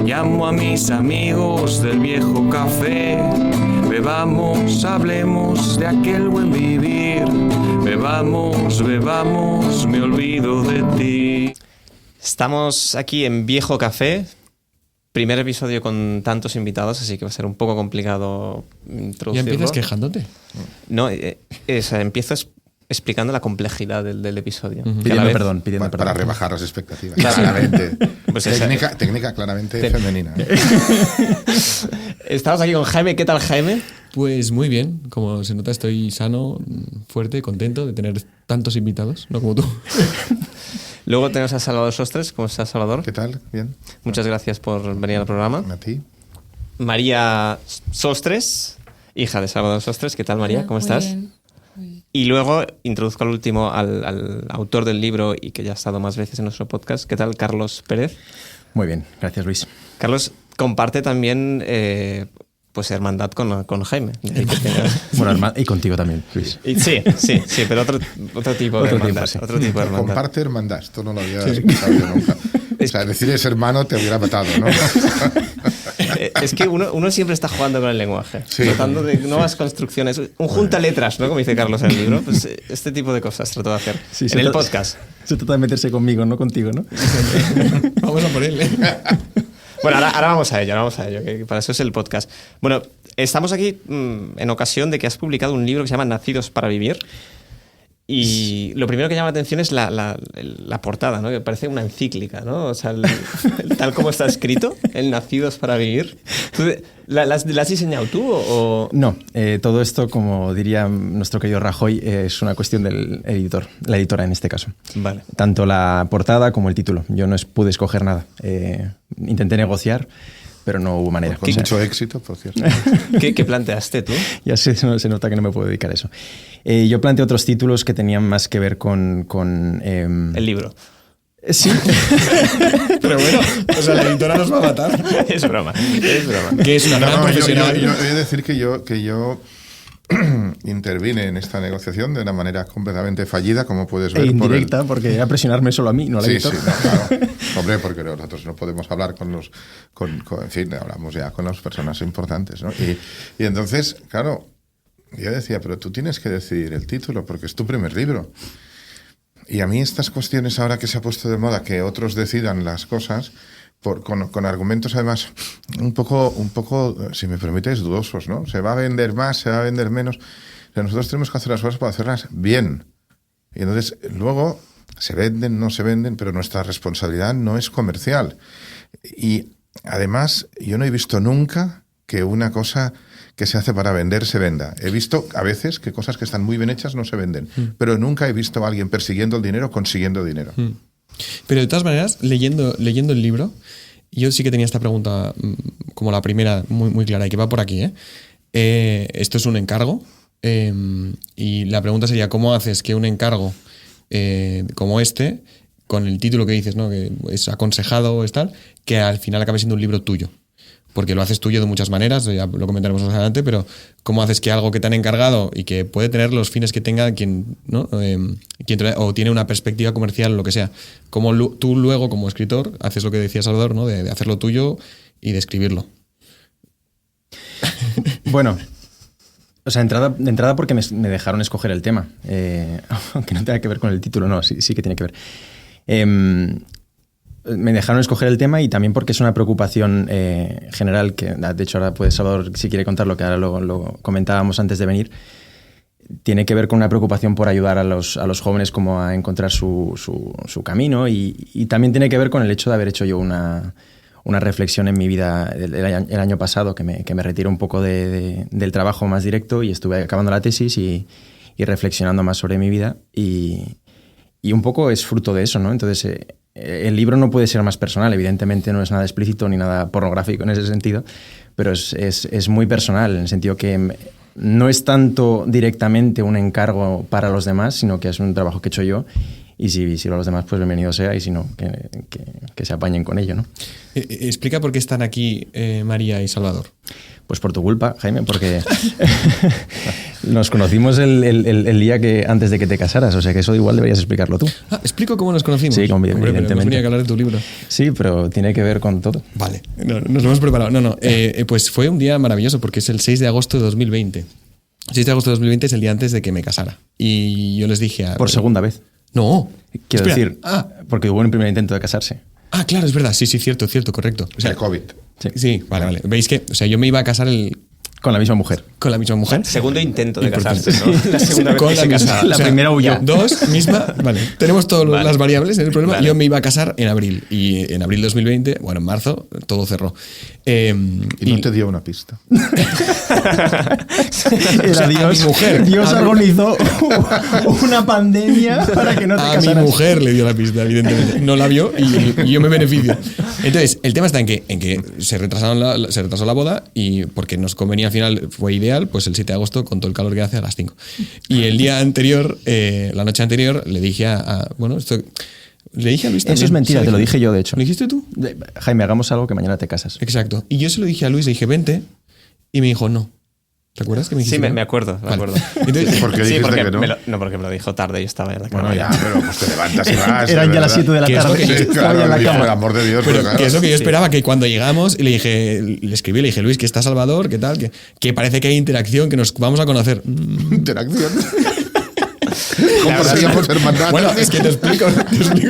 Llamo a mis amigos del viejo café. Bebamos, hablemos de aquel buen vivir. Bebamos, bebamos, me olvido de ti. Estamos aquí en Viejo Café. Primer episodio con tantos invitados, así que va a ser un poco complicado introducirlo. ¿Ya empiezas quejándote? No, empiezo explicando la complejidad del episodio. Pidiendo perdón. Para rebajar las expectativas. Claramente. Pues técnica claramente femenina. Estamos aquí con Jaime. ¿Qué tal, Jaime? Pues muy bien. Como se nota, estoy sano, fuerte, contento de tener tantos invitados, no como tú. Luego tenemos a Salvador Sostres. ¿Cómo estás, Salvador? ¿Qué tal? Bien. Muchas gracias por venir al programa. A ti. María Sostres, hija de Salvador Sostres. ¿Qué tal, María? Hola, ¿Cómo estás? Bien. Y luego introduzco al último al autor del libro y que ya ha estado más veces en nuestro podcast. ¿Qué tal, Carlos Pérez? Muy bien, gracias, Luis. Carlos comparte también pues hermandad con Jaime. Bueno, y contigo también, Luis. Sí, pero otro tipo de hermandad. Otro tipo de hermandad. Comparte hermandad. Esto no lo había escuchado yo nunca. O sea, decir es hermano te hubiera matado, ¿no? Es que uno siempre está jugando con el lenguaje, sí, tratando de nuevas construcciones. Un junta letras, ¿no? Como dice Carlos en el libro. Pues este tipo de cosas trato de hacer en el podcast. Se trata de meterse conmigo, no contigo, ¿no? Vamos a por él, ¿eh? Bueno, ahora vamos a ello, que para eso es el podcast. Bueno, estamos aquí en ocasión de que has publicado un libro que se llama Nacidos para Vivir. Y lo primero que llama la atención es la portada, ¿no? Que parece una encíclica, ¿no? O sea, tal como está escrito, el Nacidos para Vivir. ¿La has diseñado tú o...? No, todo esto, como diría nuestro querido Rajoy, es una cuestión del editor, la editora en este caso. Vale. Tanto la portada como el título. Yo no pude escoger nada. Intenté negociar, pero no hubo manera. Con mucho éxito, por cierto. ¿Qué planteaste tú? Ya se nota que no me puedo dedicar a eso. Yo planteé otros títulos que tenían más que ver con el libro. Sí. Pero bueno, o sea, la editora nos va a matar. Es broma. Que es una gran profesional. Yo voy a decir que yo intervine en esta negociación de una manera completamente fallida, como puedes ver. Indirecta, porque era presionarme solo a mí, no al editor. Sí, claro. Hombre, porque nosotros no podemos hablar en fin, hablamos ya con las personas importantes, ¿no? Y entonces, claro, yo decía, pero tú tienes que decidir el título, porque es tu primer libro. Y a mí estas cuestiones ahora que se ha puesto de moda, que otros decidan las cosas, con argumentos además un poco, si me permites, dudosos, ¿no? Se va a vender más, se va a vender menos. Pero nosotros tenemos que hacer las cosas para hacerlas bien. Y entonces, luego, se venden, no se venden, pero nuestra responsabilidad no es comercial. Y además, yo no he visto nunca que una cosa que se hace para vender se venda. He visto a veces que cosas que están muy bien hechas no se venden, pero nunca he visto a alguien persiguiendo el dinero, consiguiendo dinero. Pero de todas maneras, leyendo el libro, yo sí que tenía esta pregunta como la primera muy, muy clara y que va por aquí. Esto es un encargo y la pregunta sería, ¿cómo haces que un encargo como este, con el título que dices, ¿no? Que es aconsejado o es tal, que al final acabe siendo un libro tuyo? Porque lo haces tuyo de muchas maneras, ya lo comentaremos más adelante, pero ¿cómo haces que algo que te han encargado y que puede tener los fines que tenga quien, ¿no? O tiene una perspectiva comercial o lo que sea, cómo tú luego como escritor haces lo que decía Salvador, ¿no? De hacerlo tuyo y de escribirlo? Bueno, o sea, de entrada porque me dejaron escoger el tema, aunque no tenga que ver con el título, no, sí que tiene que ver. Me dejaron escoger el tema y también porque es una preocupación general que, de hecho, ahora puede Salvador, si quiere contar lo que ahora lo comentábamos antes de venir, tiene que ver con una preocupación por ayudar a los jóvenes como a encontrar su camino y también tiene que ver con el hecho de haber hecho yo una reflexión en mi vida el año pasado que me retiró un poco del trabajo más directo y estuve acabando la tesis y reflexionando más sobre mi vida y un poco es fruto de eso, ¿no? Entonces el libro no puede ser más personal, evidentemente no es nada explícito ni nada pornográfico en ese sentido, pero es muy personal en el sentido que no es tanto directamente un encargo para los demás, sino que es un trabajo que he hecho yo y si los demás, pues bienvenido sea y si no, que se apañen con ello, ¿no? Explica por qué están aquí María y Salvador. Pues por tu culpa, Jaime, porque Nos conocimos el día que antes de que te casaras, o sea que eso igual deberías explicarlo tú. ¿Explico cómo nos conocimos? Sí, Hombre, pero evidentemente. hemos venido a hablar de tu libro. Sí, pero tiene que ver con todo. Vale, nos lo hemos preparado. Pues fue un día maravilloso porque es el 6 de agosto de 2020. El 6 de agosto de 2020 es el día antes de que me casara. Y yo les dije Por segunda vez. No. Quiero Espera. decir, porque hubo un primer intento de casarse. Claro, es verdad. Sí, cierto, correcto. O sea, El COVID. sí, vale. Veis que, o sea, yo me iba a casar Con la misma mujer. con la misma mujer. Segundo intento de Importante. casarse, ¿no? La segunda vez Con que la se misma. casaba. La primera huyó. Dos, misma. Vale. Tenemos todas Vale. las variables en el problema. Vale. Yo me iba a casar en abril. Y en abril de 2020, bueno, en marzo, todo cerró. Y no te dio una pista. Era Dios. mi mujer. Dios A mi- organizó una pandemia para que no te A casaras. mi mujer le dio la pista, evidentemente. No la vio y yo me beneficio. Entonces, el tema está en que se retrasó la boda y porque nos convenía al final, fue ideal, pues el 7 de agosto con todo el calor que hace a las 5. Y el día anterior, la noche anterior, le dije le dije a Luis también. Eso es mentira, ¿sabes? te lo dije yo, de hecho. ¿Lo dijiste tú? Jaime, hagamos algo que mañana te casas. Exacto. Y yo se lo dije a Luis, le dije, vente. Y me dijo, no. ¿Te acuerdas que me dijiste Sí, que no? me acuerdo, me Vale. acuerdo. Entonces, ¿Por qué Sí, dijiste porque que no? no, porque me lo dijo tarde, yo estaba en la cama. Bueno, ya, pero pues te levantas y vas. Eran de ya las verdad. 7 de la Que es lo tarde. que- Sí, Estaba ya claro, en la dijo, cama. por el amor de Dios. Pero claro. que es lo que yo Sí. esperaba, que cuando llegamos y le escribí, le dije, Luis, que está Salvador, ¿qué tal? Que parece que hay interacción, que nos vamos a conocer. Interacción. Compartíamos hermandad. Bueno, es que te explico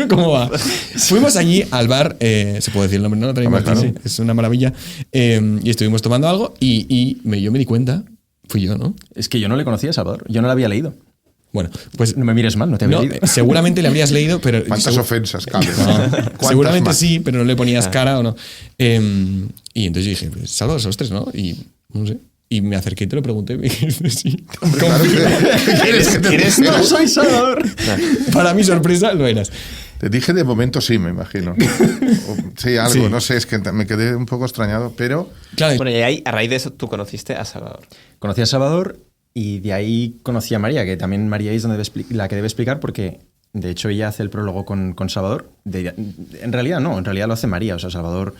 cómo va. Fuimos allí al bar, se puede decir el nombre, ¿no? Traímos Hombre, claro. aquí, es una maravilla. Y estuvimos tomando algo yo me di cuenta, fui yo, ¿no? Es que yo no le conocía a Salvador. Yo no la había leído. Bueno, pues No me mires mal, no te había no, leído. seguramente le habrías leído, pero... ¿Cuántas ofensas caben? No, ¿Cuántas seguramente más? sí, pero no le ponías cara o no. Y entonces yo dije, pues, Salvador Sostres, ¿no? Y no sé. Y me acerqué y te lo pregunté y me dijiste sí. Claro que- ¿Quieres que te ¿Quieres diga? ¡No soy Salvador! Para mi sorpresa lo eras. Te dije de momento sí, me imagino. Sí, algo, Sí. no sé, es que me quedé un poco extrañado, pero Claro, Bueno, y ahí, a raíz de eso, tú conociste a Salvador. Conocí a Salvador y de ahí conocí a María, que también María es la que debe explicar porque, de hecho, ella hace el prólogo con Salvador. En realidad no, en realidad lo hace María. O sea, Salvador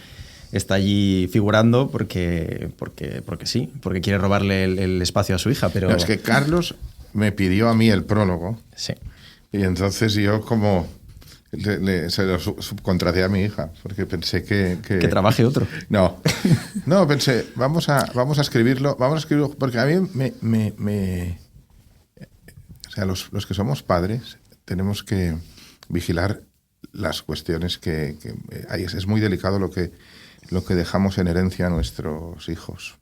está allí figurando porque sí, porque quiere robarle el espacio a su hija, pero... no, es que Carlos me pidió a mí el prólogo Sí. y entonces yo como se lo subcontraté a mi hija porque pensé que Que trabaje otro. No, pensé, vamos a escribirlo, porque a mí o sea, los que somos padres tenemos que vigilar las cuestiones que hay. Es muy delicado lo que dejamos en herencia a nuestros hijos.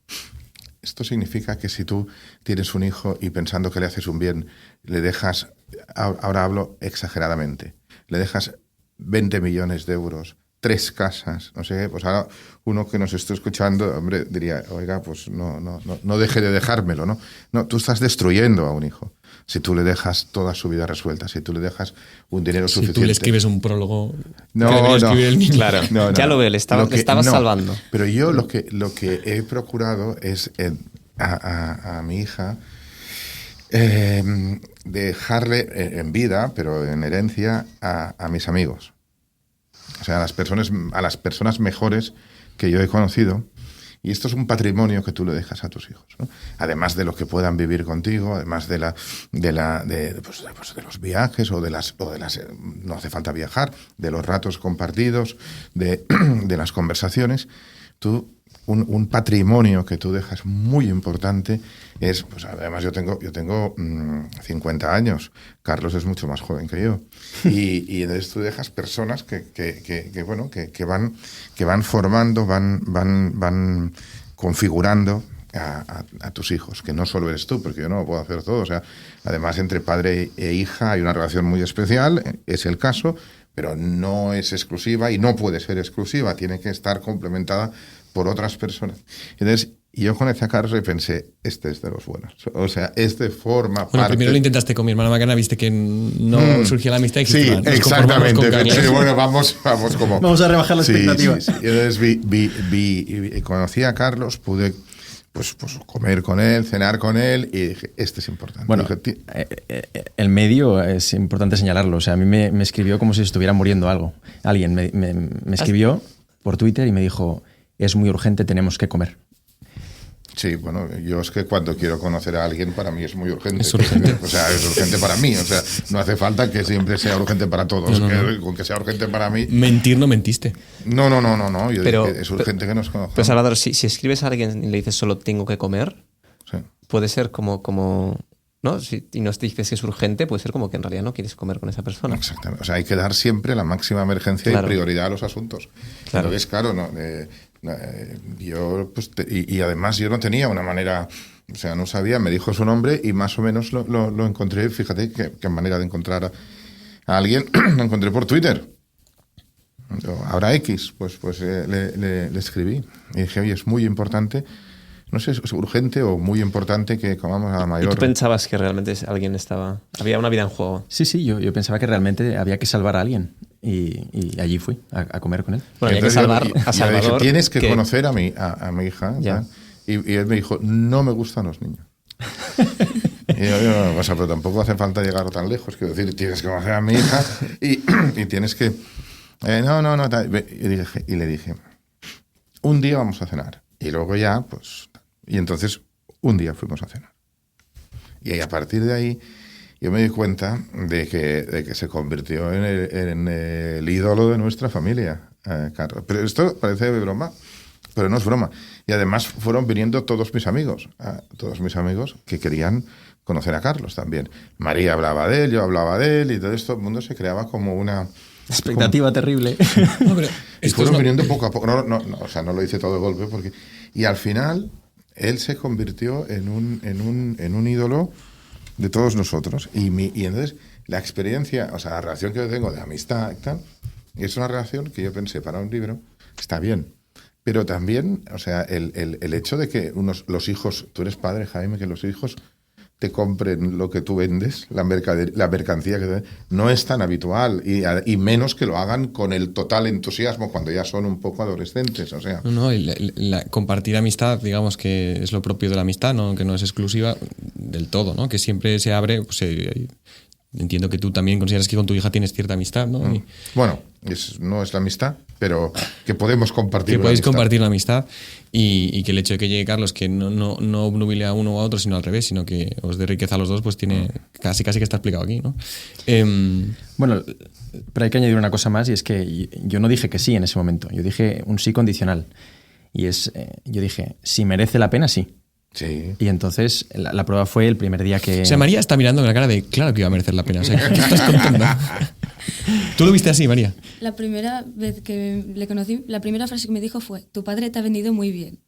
Esto significa que si tú tienes un hijo y pensando que le haces un bien, le dejas, ahora hablo exageradamente, le dejas 20 millones de euros, 3 casas, no sé qué, pues ahora uno que nos esté escuchando, hombre, diría, oiga, pues no deje de dejármelo, ¿no? No, tú estás destruyendo a un hijo. Si tú le dejas toda su vida resuelta, si tú le dejas un dinero si suficiente. tú le escribes un prólogo No, que debería escribir el niño. Claro. Ya lo veo, le estabas salvando. Pero yo lo que he procurado es a mi hija dejarle en vida, pero en herencia, a mis amigos. O sea, a las personas mejores que yo he conocido. Y esto es un patrimonio que tú le dejas a tus hijos, ¿no? Además de lo que puedan vivir contigo, además de los viajes o de las no hace falta viajar, de los ratos compartidos, de las conversaciones. Un patrimonio que tú dejas muy importante es, pues además yo tengo 50 años, Carlos es mucho más joven que yo, y entonces tú dejas personas que van formando, van configurando a tus hijos, que no solo eres tú, porque yo no lo puedo hacer todo. O sea, además entre padre e hija hay una relación muy especial, es el caso, pero no es exclusiva y no puede ser exclusiva, tiene que estar complementada por otras personas. Entonces, yo conocí a Carlos y pensé, este es de los buenos. O sea, forma Bueno, parte... primero lo intentaste con mi hermana Macana, viste que no surgía la amistad y Sí, dijiste, "Va, nos conformamos exactamente. con Carlos". Pensé, bueno, vamos como... Vamos a rebajar la expectativa. Sí. Y entonces conocí a Carlos, pude pues comer con él, cenar con él y dije, este es importante. Bueno, Dije, el medio es importante señalarlo. O sea, a mí me escribió como si estuviera muriendo alguien. Me escribió por Twitter y me dijo, es muy urgente, tenemos que comer. Sí, bueno, yo es que cuando quiero conocer a alguien, para mí es muy urgente. Es urgente. O sea, es urgente para mí. O sea, no hace falta que siempre sea urgente para todos. No. Con que sea urgente para mí. Mentir no mentiste. No. Yo Pero- digo que es urgente que nos conozcamos. Pero Salvador, si escribes a alguien y le dices solo tengo que comer, Sí. puede ser como ¿no? Y no te dices que es urgente, puede ser como que en realidad no quieres comer con esa persona. Exactamente. O sea, hay que dar siempre la máxima emergencia Claro. y prioridad a los asuntos. Claro. Entonces, claro, yo, pues, y además yo no tenía una manera, o sea, no sabía, me dijo su nombre y más o menos lo encontré, fíjate qué manera de encontrar a alguien, lo encontré por Twitter. Ahora X, pues le escribí y dije, oye, es muy importante, no sé, es urgente o muy importante que comamos a la ¿Y mayor. tú pensabas que realmente alguien había una vida en juego? Sí, yo pensaba que realmente había que salvar a alguien y allí fui a comer con él. Bueno, hay que Entonces salvar yo a dije, Salvador. tienes que conocer a mi hija. Ya. ¿tal? Y él me dijo, no me gustan los niños. Y yo digo, no, o sea, pero tampoco hace falta llegar tan lejos. Quiero decir, tienes que conocer a mi hija y tienes que... no. Tal. Y le dije, un día vamos a cenar. Y luego ya, pues... Y entonces, un día fuimos a cenar. Y a partir de ahí, yo me di cuenta de que se convirtió en el ídolo de nuestra familia, Carlos. Pero esto parece broma, pero no es broma. Y además fueron viniendo todos mis amigos que querían conocer a Carlos también. María hablaba de él, yo hablaba de él, y todo esto, el mundo se creaba como una... Expectativa terrible. No, pero Y esto fueron es viniendo poco a poco. O sea, no lo hice todo de golpe. Y al final, él se convirtió en un ídolo de todos nosotros. Y entonces, la experiencia, o sea, la relación que yo tengo de amistad y tal, es una relación que yo pensé para un libro, está bien. Pero también, o sea, el hecho de que los hijos, tú eres padre, Jaime, que los hijos te compren lo que tú vendes, la mercancía que te venden, no es tan habitual y menos que lo hagan con el total entusiasmo cuando ya son un poco adolescentes, o sea. No, y compartir amistad, digamos que es lo propio de la amistad, ¿no? Que no es exclusiva del todo, ¿no? Que siempre se abre, pues, entiendo que tú también consideras que con tu hija tienes cierta amistad, ¿no? Y Bueno, no es la amistad, pero que podemos compartir. que una podéis amistad. compartir la amistad y que el hecho de que llegue Carlos, que no obnubile a uno o a otro, sino al revés, sino que os dé riqueza a los dos, pues tiene casi que está explicado aquí, ¿no? Bueno, pero hay que añadir una cosa más y es que yo no dije que sí en ese momento, yo dije un sí condicional. Y yo dije, si merece la pena, sí. Sí. Y entonces la prueba fue el primer día que... O sea, María está mirando con la cara de claro que iba a merecer la pena. O sea, ¿qué estás contando? ¿Tú lo viste así, María? La primera vez que le conocí, la primera frase que me dijo fue: tu padre te ha vendido muy bien.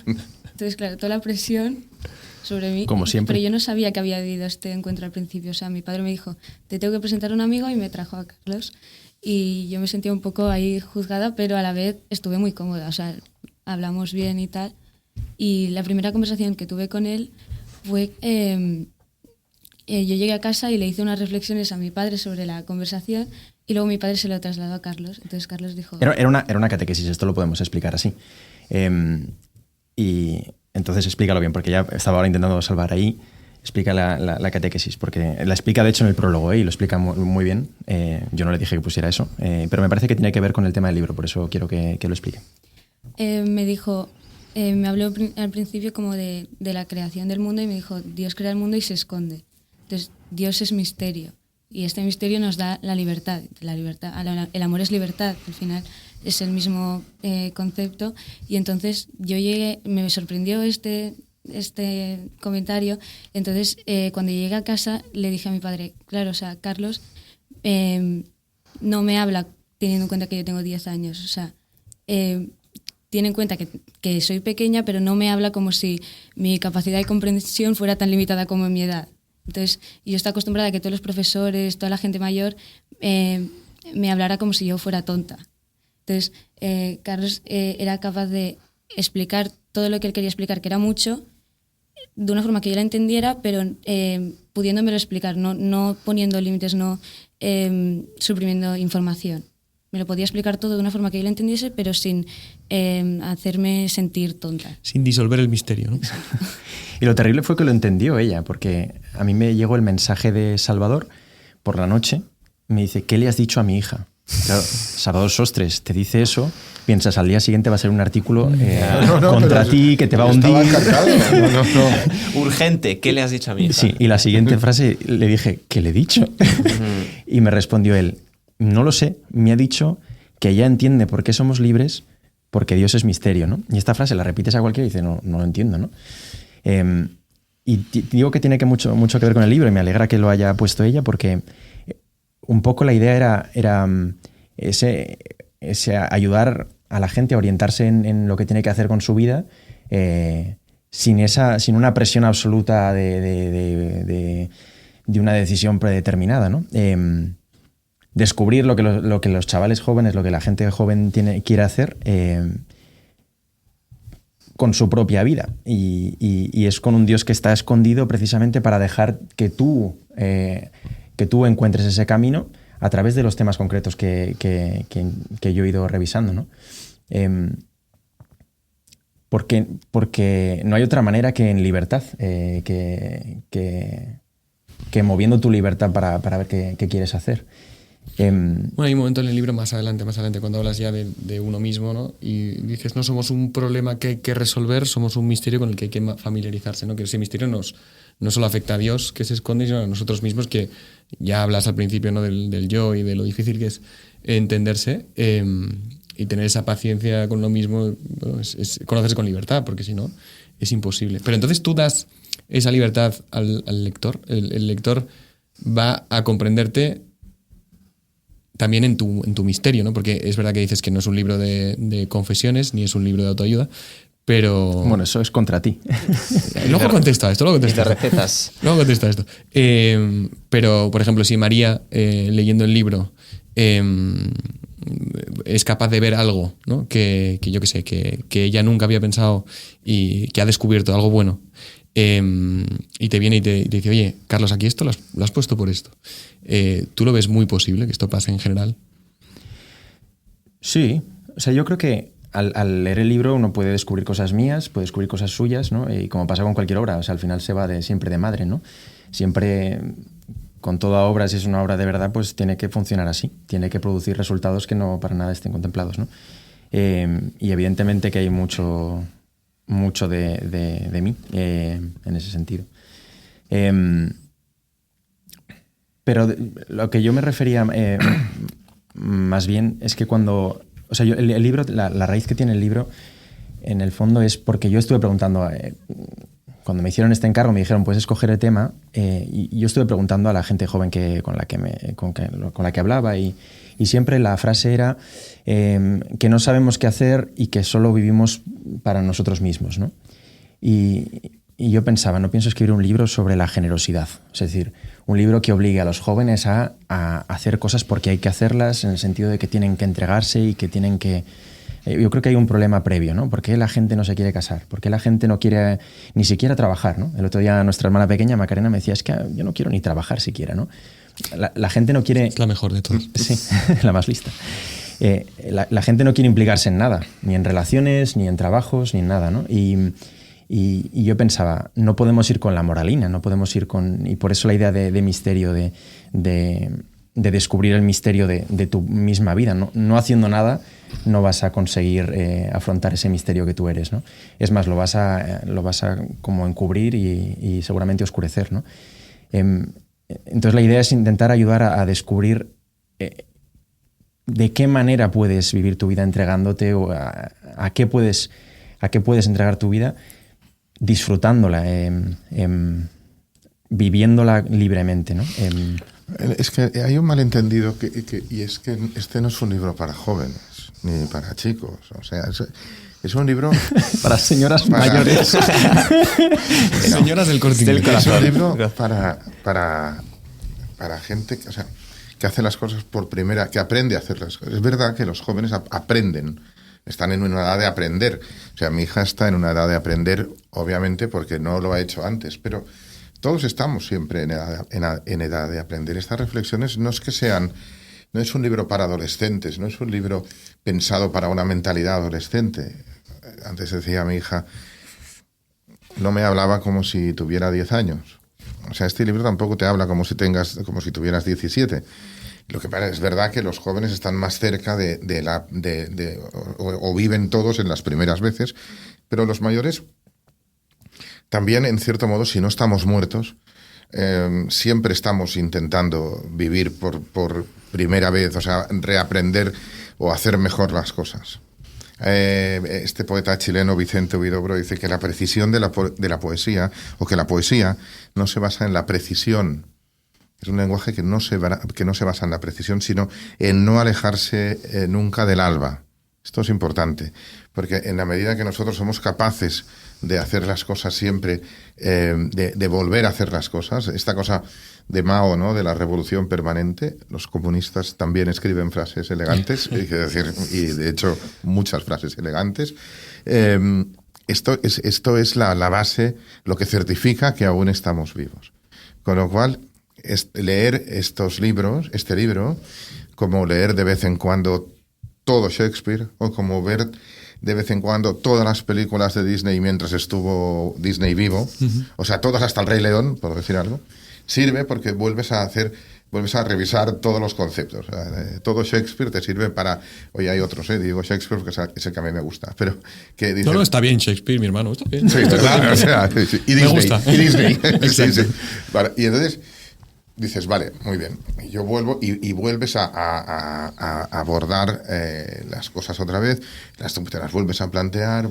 Entonces, claro, toda la presión sobre mí. Como siempre. Pero yo no sabía que había habido este encuentro al principio. O sea, mi padre me dijo, te tengo que presentar a un amigo, y me trajo a Carlos. Y yo me sentía un poco ahí juzgada, pero a la vez estuve muy cómoda. O sea, hablamos bien y tal. Y la primera conversación que tuve con él fue... yo llegué a casa y le hice unas reflexiones a mi padre sobre la conversación, y luego mi padre se lo trasladó a Carlos. Entonces Carlos dijo... Era una catequesis, esto lo podemos explicar así. Y entonces explícalo bien, porque ya estaba ahora intentando salvar ahí. Explica la catequesis, porque la explica de hecho en el prólogo, y lo explica muy bien. Yo no le dije que pusiera eso, pero me parece que tiene que ver con el tema del libro, por eso quiero que lo explique. Me dijo... me habló al principio como de la creación del mundo, y me dijo, Dios crea el mundo y se esconde. Entonces, Dios es misterio, y este misterio nos da la libertad. El amor es libertad, al final es el mismo concepto. Y entonces yo llegué, me sorprendió este comentario. Entonces, cuando llegué a casa, le dije a mi padre, claro, o sea, Carlos no me habla teniendo en cuenta que yo tengo 10 años, o sea... tiene en cuenta que soy pequeña, pero no me habla como si mi capacidad de comprensión fuera tan limitada como en mi edad. Entonces, yo estoy acostumbrada a que todos los profesores, toda la gente mayor, me hablara como si yo fuera tonta. Entonces, Carlos era capaz de explicar todo lo que él quería explicar, que era mucho, de una forma que yo la entendiera, pero pudiéndomelo explicar, no poniendo límites, no suprimiendo información. Me lo podía explicar todo de una forma que yo lo entendiese, pero sin hacerme sentir tonta. Sin disolver el misterio, ¿no? Y lo terrible fue que lo entendió ella, porque a mí me llegó el mensaje de Salvador por la noche. Me dice, ¿qué le has dicho a mi hija? Claro, Salvador Sostres te dice eso, piensas al día siguiente va a ser un artículo No, contra pero ti que te va a hundir. estaba encantado. No. Urgente, ¿qué le has dicho a mi hija? Sí, y la siguiente frase le dije, ¿qué le he dicho? Y me respondió él, no lo sé, me ha dicho que ella entiende por qué somos libres, porque Dios es misterio, ¿no? Y esta frase la repites a cualquiera y dice, no lo entiendo, ¿no? Y digo que tiene mucho que ver con el libro y me alegra que lo haya puesto ella porque un poco la idea era ese ayudar a la gente a orientarse en lo que tiene que hacer con su vida sin una presión absoluta de una decisión predeterminada, ¿no? Descubrir lo que los chavales jóvenes, lo que la gente joven quiere hacer con su propia vida. Y es con un Dios que está escondido precisamente para dejar que tú encuentres ese camino a través de los temas concretos que yo he ido revisando, ¿no? Porque no hay otra manera que en libertad, que moviendo tu libertad para ver qué quieres hacer. Bueno, hay un momento en el libro más adelante, cuando hablas ya de uno mismo, ¿no? Y dices, no somos un problema que hay que resolver, somos un misterio con el que hay que familiarizarse, ¿no? Que ese misterio no solo afecta a Dios, que se esconde, sino a nosotros mismos, que ya hablas al principio, ¿no? del yo y de lo difícil que es entenderse, y tener esa paciencia con lo mismo, bueno, es conocerse con libertad, porque si no, es imposible. Pero entonces tú das esa libertad al lector, el lector va a comprenderte también en tu misterio, ¿no? Porque es verdad que dices que no es un libro de confesiones, ni es un libro de autoayuda, pero... Bueno, eso es contra ti. Luego contesta esto. Recetas. Luego contesta esto. Pero, por ejemplo, si María, leyendo el libro, es capaz de ver algo, ¿no? que yo qué sé, que ella nunca había pensado y que ha descubierto algo bueno, y te viene y te dice, oye, Carlos, aquí esto lo has puesto por esto. ¿Tú lo ves muy posible que esto pase en general? Sí, o sea, yo creo que al leer el libro uno puede descubrir cosas mías, puede descubrir cosas suyas, ¿no? Y como pasa con cualquier obra, o sea, al final se va siempre de madre, ¿no? Siempre, con toda obra, si es una obra de verdad, pues tiene que funcionar así, tiene que producir resultados que no para nada estén contemplados, ¿no? Y evidentemente que hay mucho de mí en ese sentido. Pero lo que yo me refería más bien es que cuando... O sea, el libro, la raíz que tiene el libro, en el fondo es porque yo estuve preguntando... cuando me hicieron este encargo me dijeron, puedes escoger el tema, y yo estuve preguntando a la gente joven con la que hablaba y siempre la frase era que no sabemos qué hacer y que solo vivimos para nosotros mismos, ¿no? Y yo pensaba, no pienso escribir un libro sobre la generosidad, es decir, un libro que obligue a los jóvenes a hacer cosas porque hay que hacerlas, en el sentido de que tienen que entregarse y que tienen que... Yo creo que hay un problema previo, ¿no? ¿Por qué la gente no se quiere casar? ¿Por qué la gente no quiere ni siquiera trabajar, ¿no? El otro día nuestra hermana pequeña, Macarena, me decía, es que yo no quiero ni trabajar siquiera, ¿no? La gente no quiere... Es la mejor de todas. Sí, la más lista. La gente no quiere implicarse en nada, ni en relaciones, ni en trabajos, ni en nada, ¿no? Y yo pensaba, no podemos ir con la moralina, no podemos ir con... Y por eso la idea de misterio, de descubrir el misterio de tu misma vida, ¿no? No haciendo nada no vas a conseguir afrontar ese misterio que tú eres, ¿no? Es más, lo vas a como encubrir y seguramente oscurecer, ¿no? Entonces la idea es intentar ayudar a descubrir de qué manera puedes vivir tu vida entregándote, o a qué puedes entregar tu vida disfrutándola, viviéndola libremente, ¿no? Es que hay un malentendido y es que este no es un libro para jóvenes ni para chicos, o sea, es un libro para señoras mayores. Señoras del Corte Inglés. Es un libro para gente que, o sea, que hace las cosas por primera, que aprende a hacer las cosas. Es verdad que los jóvenes aprenden, están en una edad de aprender. O sea, mi hija está en una edad de aprender, obviamente, porque no lo ha hecho antes, pero todos estamos siempre en edad de aprender. Estas reflexiones no es un libro para adolescentes, no es un libro pensado para una mentalidad adolescente. Antes decía mi hija, no me hablaba como si tuviera 10 años. O sea, este libro tampoco te habla como si tuvieras 17. Lo que pasa es verdad que los jóvenes están más cerca o viven todos en las primeras veces, pero los mayores también, en cierto modo, si no estamos muertos, siempre estamos intentando vivir por primera vez, o sea, reaprender o hacer mejor las cosas. Este poeta chileno Vicente Huidobro dice que la precisión de la poesía, o que la poesía no se basa en la precisión. Es un lenguaje que no se basa en la precisión, sino en no alejarse nunca del alba. Esto es importante, porque en la medida que nosotros somos capaces de hacer las cosas siempre, de volver a hacer las cosas, esta cosa de Mao, ¿no?, de la revolución permanente, los comunistas también escriben frases elegantes, y de hecho muchas frases elegantes. Esto es la base, lo que certifica que aún estamos vivos. Con lo cual, leer este libro, como leer de vez en cuando todo Shakespeare, o como ver de vez en cuando todas las películas de Disney mientras estuvo Disney vivo, o sea, todas hasta el Rey León, por decir algo, sirve porque vuelves a revisar todos los conceptos. O sea, todo Shakespeare te sirve para... Oye, hay otros, digo Shakespeare porque es el que a mí me gusta, pero que dice... No, está bien Shakespeare, mi hermano, está bien. Sí, claro, o sea, sí. Y Disney. Me gusta. Y Disney. Sí. Vale, y entonces dices, vale, muy bien, y yo vuelvo y vuelves a abordar las cosas otra vez, te las vuelves a plantear,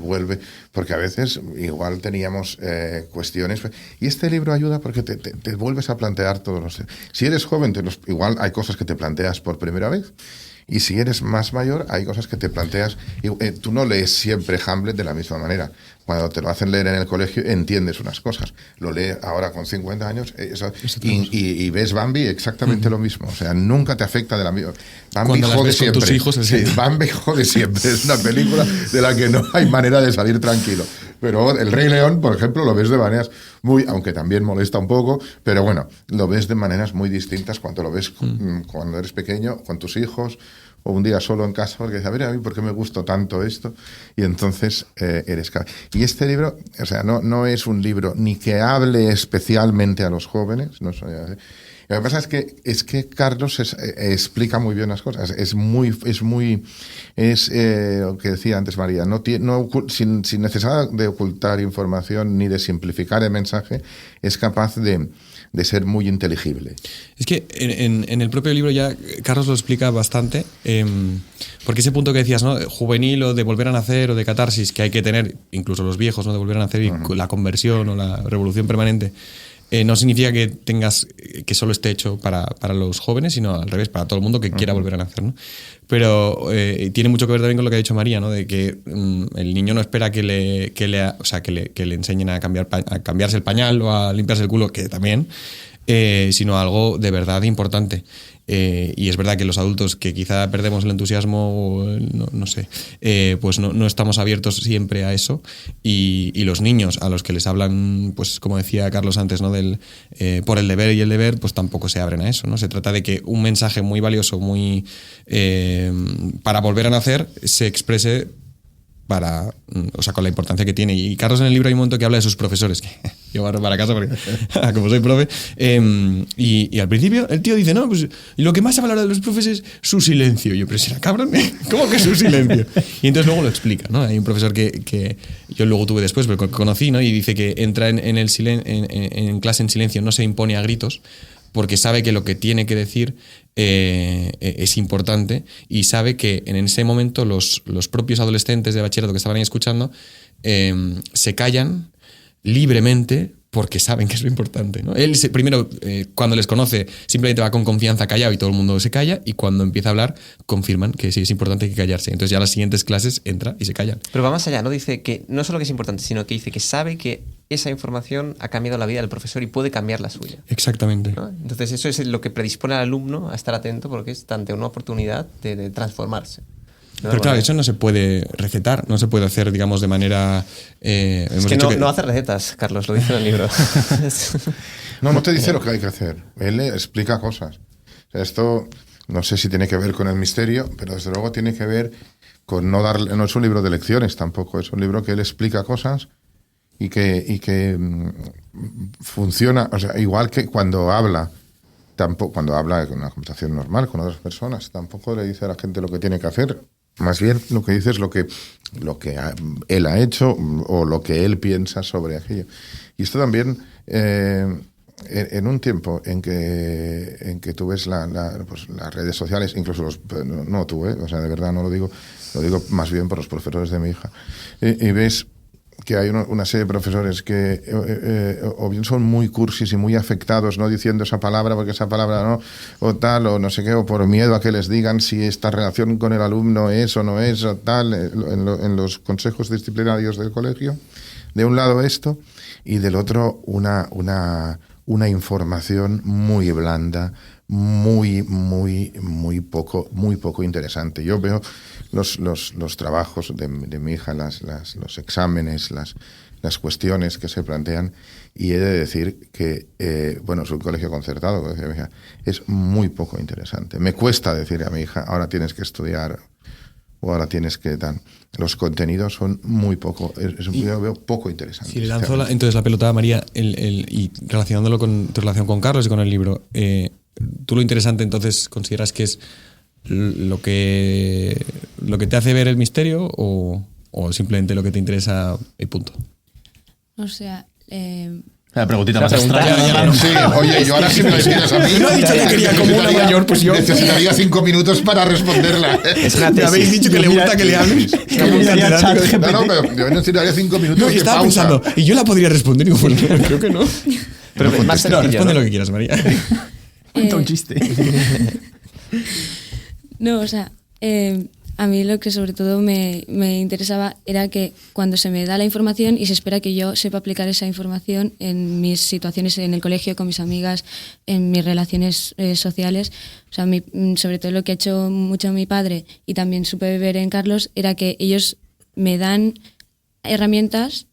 porque a veces igual teníamos cuestiones, y este libro ayuda porque te vuelves a plantear todos los... Si eres joven, igual hay cosas que te planteas por primera vez, y si eres más mayor, hay cosas que te planteas. Tú no lees siempre Hamlet de la misma manera. Cuando te lo hacen leer en el colegio, entiendes unas cosas. Lo lees ahora con 50 años y ves Bambi exactamente lo mismo. O sea, nunca te afecta de la misma. Bambi jode siempre. Con tus hijos, Bambi jode siempre. Es una película de la que no hay manera de salir tranquilo. Pero El Rey León, por ejemplo, lo ves de maneras aunque también molesta un poco, pero bueno, lo ves de maneras muy distintas cuando lo ves cuando eres pequeño, con tus hijos, o un día solo en casa, porque dices, a mí por qué me gustó tanto esto, y entonces eres... Y este libro, o sea, no es un libro ni que hable especialmente a los jóvenes, no soy así. Lo que pasa es que Carlos explica muy bien las cosas. Es lo que decía antes María, sin necesidad de ocultar información ni de simplificar el mensaje, es capaz de ser muy inteligible. Es que en el propio libro ya Carlos lo explica bastante, porque ese punto que decías, ¿no?, juvenil o de volver a nacer o de catarsis que hay que tener, incluso los viejos, ¿no?, de volver a nacer y la conversión o la revolución permanente, no significa que tengas que solo esté hecho para los jóvenes, sino al revés, para todo el mundo que quiera volver a nacer, ¿no? Pero tiene mucho que ver también con lo que ha dicho María, ¿no?, de que el niño no espera que le enseñen a cambiarse el pañal o a limpiarse el culo, que también, sino algo de verdad importante. Y es verdad que los adultos que quizá perdemos el entusiasmo, no sé, pues no estamos abiertos siempre a eso, y los niños a los que les hablan, pues como decía Carlos antes, ¿no?, del por el deber y el deber, pues tampoco se abren a eso, ¿no? Se trata de que un mensaje muy valioso, muy para volver a nacer, se exprese con la importancia que tiene. Y Carlos en el libro hay un momento que habla de sus profesores, que yo barro para casa porque como soy profe, y al principio el tío dice, no, pues lo que más habla de los profes es su silencio. Y yo, pero será cabrón, ¿cómo que su silencio? Y entonces luego lo explica, ¿no? Hay un profesor que yo luego tuve después, pero que conocí, ¿no?, y dice que entra en clase en silencio, no se impone a gritos, porque sabe que lo que tiene que decir es importante, y sabe que en ese momento los propios adolescentes de bachillerato que estaban ahí escuchando se callan libremente porque saben que es lo importante, ¿no? Él primero, cuando les conoce, simplemente va con confianza callado y todo el mundo se calla, y cuando empieza a hablar confirman que sí es importante, hay que callarse. Entonces ya las siguientes clases entra y se callan. Pero va más allá, ¿no? Dice que no solo que es importante, sino que dice que sabe que esa información ha cambiado la vida del profesor y puede cambiar la suya. Exactamente. ¿No? Entonces eso es lo que predispone al alumno a estar atento, porque es ante una oportunidad de transformarse. Pero claro, eso no se puede recetar, no se puede hacer, digamos, de manera... es que no hace recetas, Carlos, lo dice en el libro. No te dice lo que hay que hacer. Él le explica cosas. O sea, esto no sé si tiene que ver con el misterio, pero desde luego tiene que ver con no es un libro de lecciones tampoco, es un libro que él explica cosas y que funciona, o sea, igual que cuando habla tampoco, cuando habla con una conversación normal con otras personas, tampoco le dice a la gente lo que tiene que hacer. Más bien lo que dice es lo que él ha hecho o lo que él piensa sobre aquello. Y esto también, en un tiempo en que tú ves pues, las redes sociales, incluso no tú, o sea, de verdad no lo digo más bien por los profesores de mi hija, y ves que hay una serie de profesores que o bien son muy cursis y muy afectados, no diciendo esa palabra porque esa palabra no, o tal, o no sé qué, o por miedo a que les digan si esta relación con el alumno es o no es, o tal, en los consejos disciplinarios del colegio. De un lado esto, y del otro una información muy blanda, muy poco interesante. Yo veo los trabajos de mi hija, los exámenes, las cuestiones que se plantean, y he de decir que, es un colegio concertado, como decía mi hija, es muy poco interesante. Me cuesta decir a mi hija, ahora tienes que estudiar, o ahora tienes que tal. Los contenidos son muy poco, yo veo poco interesantes. Si le lanzo entonces la pelota a María, y relacionándolo con tu relación con Carlos y con el libro, ¿tú lo interesante entonces consideras que es lo que te hace ver el misterio o simplemente lo que te interesa y punto? O sea, La preguntita La más pregunta extraña. Sí, oye, yo ahora sí me lo pides a mí. No he dicho que quería como una mayor, pues yo. Necesitaría 5 minutos para responderla. Es una Me tesis. habéis dicho que le gusta que le hables. No, pero yo necesitaría 5 minutos No, y de estaba pausa. pensando, y yo la podría responder, y digo, bueno, creo que no. Pero No es más contestes. No, sencillo, responde ¿no? lo que quieras, María. Cuenta un chiste. no, o sea, a mí lo que sobre todo me interesaba era que cuando se me da la información y se espera que yo sepa aplicar esa información en mis situaciones en el colegio, con mis amigas, en mis relaciones sociales, o sea, sobre todo lo que ha hecho mucho mi padre y también supe ver en Carlos era que ellos me dan herramientas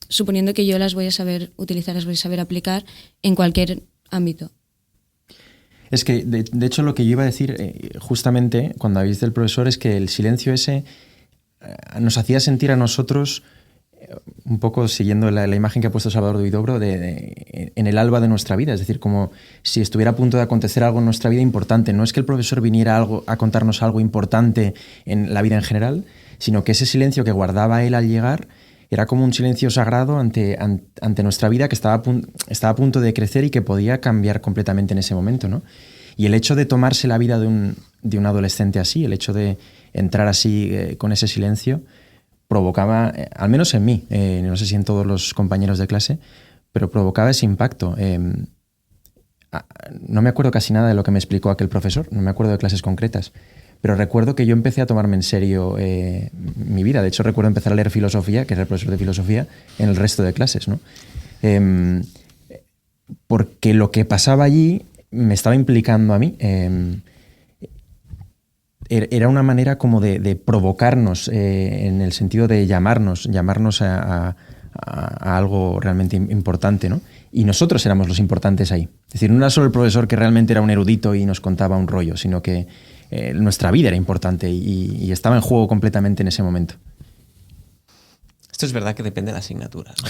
suponiendo que yo las voy a saber utilizar, las voy a saber aplicar en cualquier ámbito. Es que, de hecho, lo que yo iba a decir justamente cuando habéis del profesor es que el silencio ese nos hacía sentir a nosotros, un poco siguiendo la imagen que ha puesto Salvador de Huidobro, en el alba de nuestra vida. Es decir, como si estuviera a punto de acontecer algo en nuestra vida importante. No es que el profesor viniera a contarnos algo importante en la vida en general, sino que ese silencio que guardaba él al llegar era como un silencio sagrado ante nuestra vida que estaba a punto de crecer y que podía cambiar completamente en ese momento, ¿no? Y el hecho de tomarse la vida de un adolescente así, el hecho de entrar así con ese silencio, provocaba, al menos en mí, no sé si en todos los compañeros de clase, pero provocaba ese impacto. No me acuerdo casi nada de lo que me explicó aquel profesor, no me acuerdo de clases concretas, pero recuerdo que yo empecé a tomarme en serio mi vida. De hecho, recuerdo empezar a leer filosofía, que era el profesor de filosofía, en el resto de clases, ¿no? Porque lo que pasaba allí me estaba implicando a mí. Era una manera como de provocarnos, en el sentido de llamarnos a algo realmente importante, ¿no? Y nosotros éramos los importantes ahí. Es decir, no era solo el profesor que realmente era un erudito y nos contaba un rollo, sino que nuestra vida era importante y estaba en juego completamente en ese momento. Esto es verdad que depende de la asignatura, ¿no?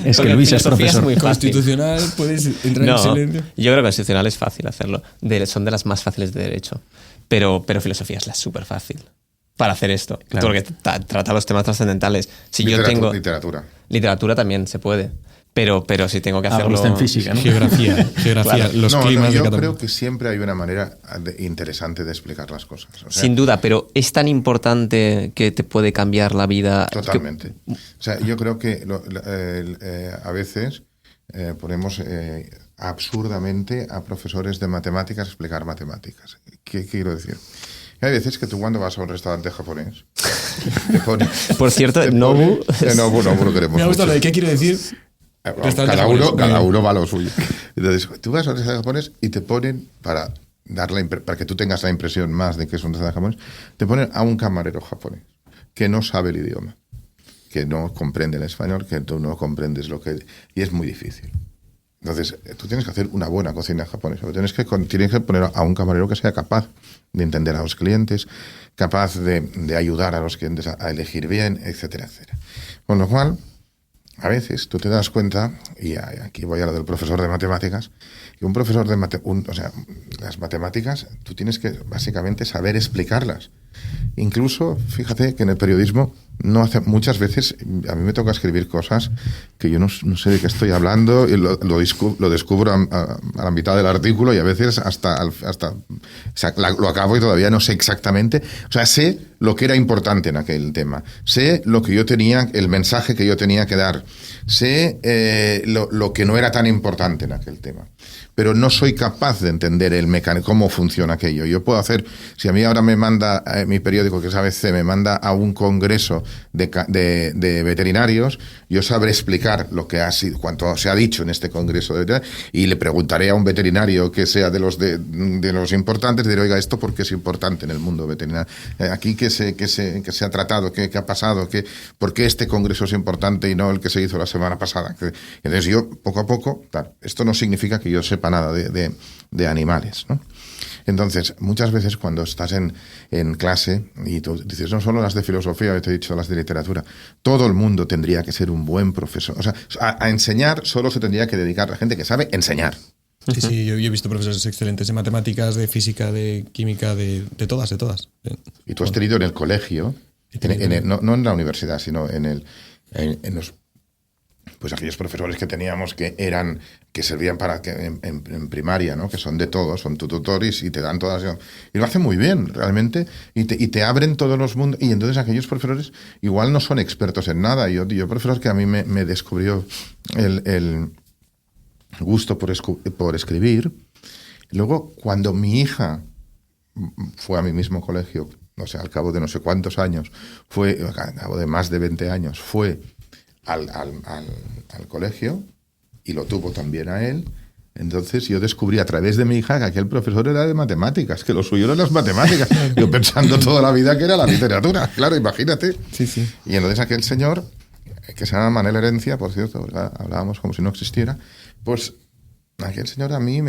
Es que Porque Luis es filosofía profesor. muy fácil. Constitucional, puedes entrar No, en silencio. yo creo que constitucional es fácil hacerlo. Son de las más fáciles de derecho. Pero filosofía es la súper fácil para hacer esto. Claro. Porque trata los temas trascendentales. Si yo tengo literatura también se puede. Pero si tengo que hacerlo... está en física, ¿no? Geografía, Claro. los climas de yo cada creo uno. que siempre hay una manera interesante de explicar las cosas. O sea, Sin duda, pero es tan importante que te puede cambiar la vida. totalmente. O sea, yo creo que a veces ponemos absurdamente a profesores de matemáticas a explicar matemáticas. ¿Qué quiero decir? Hay veces que tú cuando vas a un restaurante japonés te ponen... Por cierto, te Nobu... ponen- Nobu lo queremos Me ha gustado mucho. lo de qué quiere decir. Restaurante japonés. Cada uno va a lo suyo. Entonces, tú vas a un restaurante japonés y te ponen, para que tú tengas la impresión más de que es un restaurante japonés, te ponen a un camarero japonés que no sabe el idioma, que no comprende el español, que tú no comprendes lo que... Y es muy difícil. Entonces, tú tienes que hacer una buena cocina japonesa. Tienes que poner a un camarero que sea capaz de entender a los clientes, capaz de ayudar a los clientes a elegir bien, etcétera, etcétera. Con lo cual, a veces tú te das cuenta, y aquí voy a lo del profesor de matemáticas, que un profesor de las matemáticas, tú tienes que básicamente saber explicarlas. Incluso, fíjate que en el periodismo muchas veces a mí me toca escribir cosas que yo no sé de qué estoy hablando y lo descubro a la mitad del artículo y a veces hasta lo acabo y todavía no sé exactamente. O sea, sé lo que era importante en aquel tema, sé lo que yo tenía, el mensaje que yo tenía que dar, sé lo que no era tan importante en aquel tema. Pero no soy capaz de entender cómo funciona aquello. Yo puedo hacer, si a mí ahora me manda mi periódico, que es ABC, me manda a un congreso de veterinarios, yo sabré explicar lo que ha sido, cuánto se ha dicho en este congreso de veterinarios, y le preguntaré a un veterinario que sea de los importantes, diré, oiga, ¿esto por qué es importante en el mundo veterinario? Aquí ¿qué se ha tratado? ¿Qué ha pasado? ¿Por qué este congreso es importante y no el que se hizo la semana pasada? Entonces yo, poco a poco, claro, esto no significa que yo sepa nada de animales, ¿no? Entonces, muchas veces cuando estás en clase y tú dices, no solo las de filosofía, yo te he dicho las de literatura, todo el mundo tendría que ser un buen profesor. O sea, a enseñar solo se tendría que dedicar la gente que sabe enseñar. Sí, yo he visto profesores excelentes de matemáticas, de física, de química, de todas. Y tú has tenido en el colegio, no en la universidad, sino en los... Pues aquellos profesores que teníamos que servían para en primaria, ¿no? Que son de todos, son tutores y te dan todas. Y lo hacen muy bien, realmente, y te abren todos los mundos. Y entonces aquellos profesores igual no son expertos en nada. Yo profesor que a mí me descubrió el gusto por escribir. Luego, cuando mi hija fue a mi mismo colegio, o sea, al cabo de no sé cuántos años, al cabo de más de 20 años, fue al colegio y lo tuvo también a él. Entonces yo descubrí a través de mi hija que aquel profesor era de matemáticas, que lo suyo eran las matemáticas. Yo pensando toda la vida que era la literatura, claro, imagínate. Sí. Y entonces aquel señor, que se llama Manel Herencia, por cierto, hablábamos como si no existiera, pues aquel señor a mí,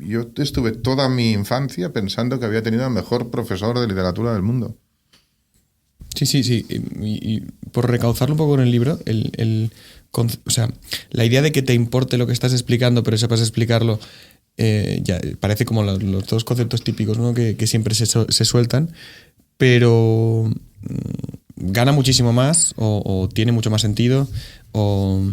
yo estuve toda mi infancia pensando que había tenido el mejor profesor de literatura del mundo. Sí. Y por recauzarlo un poco en el libro, o sea, la idea de que te importe lo que estás explicando, pero sepas explicarlo, ya parece como los dos conceptos típicos, ¿no? que siempre se sueltan, pero gana muchísimo más o tiene mucho más sentido o...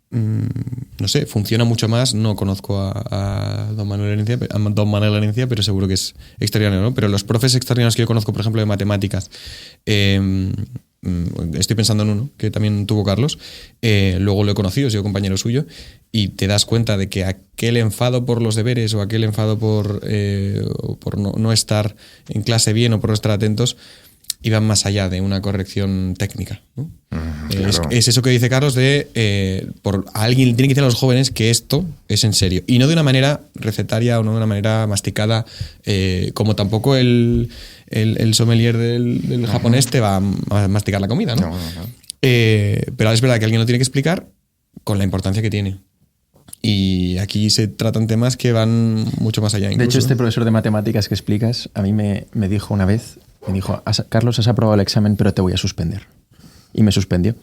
no sé, funciona mucho más. No conozco a don Manuel Herencia, pero seguro que es extraordinario, ¿no? Pero los profes extraordinarios que yo conozco, por ejemplo, de matemáticas, estoy pensando en uno que también tuvo Carlos, luego lo he conocido, he sido compañero suyo, y te das cuenta de que aquel enfado por los deberes o aquel enfado por no estar en clase bien o por no estar atentos, iban más allá de una corrección técnica, ¿no? Claro. Es eso que dice Carlos de alguien tiene que decir a los jóvenes que esto es en serio y no de una manera recetaria o no de una manera masticada, como tampoco el sommelier del japonés te va a masticar la comida, ¿no? No. Pero es verdad que alguien lo tiene que explicar con la importancia que tiene. Y aquí se tratan temas que van mucho más allá. Incluso, de hecho, este profesor de matemáticas que explicas, a mí me dijo una vez, Carlos, has aprobado el examen, pero te voy a suspender. Y me suspendió,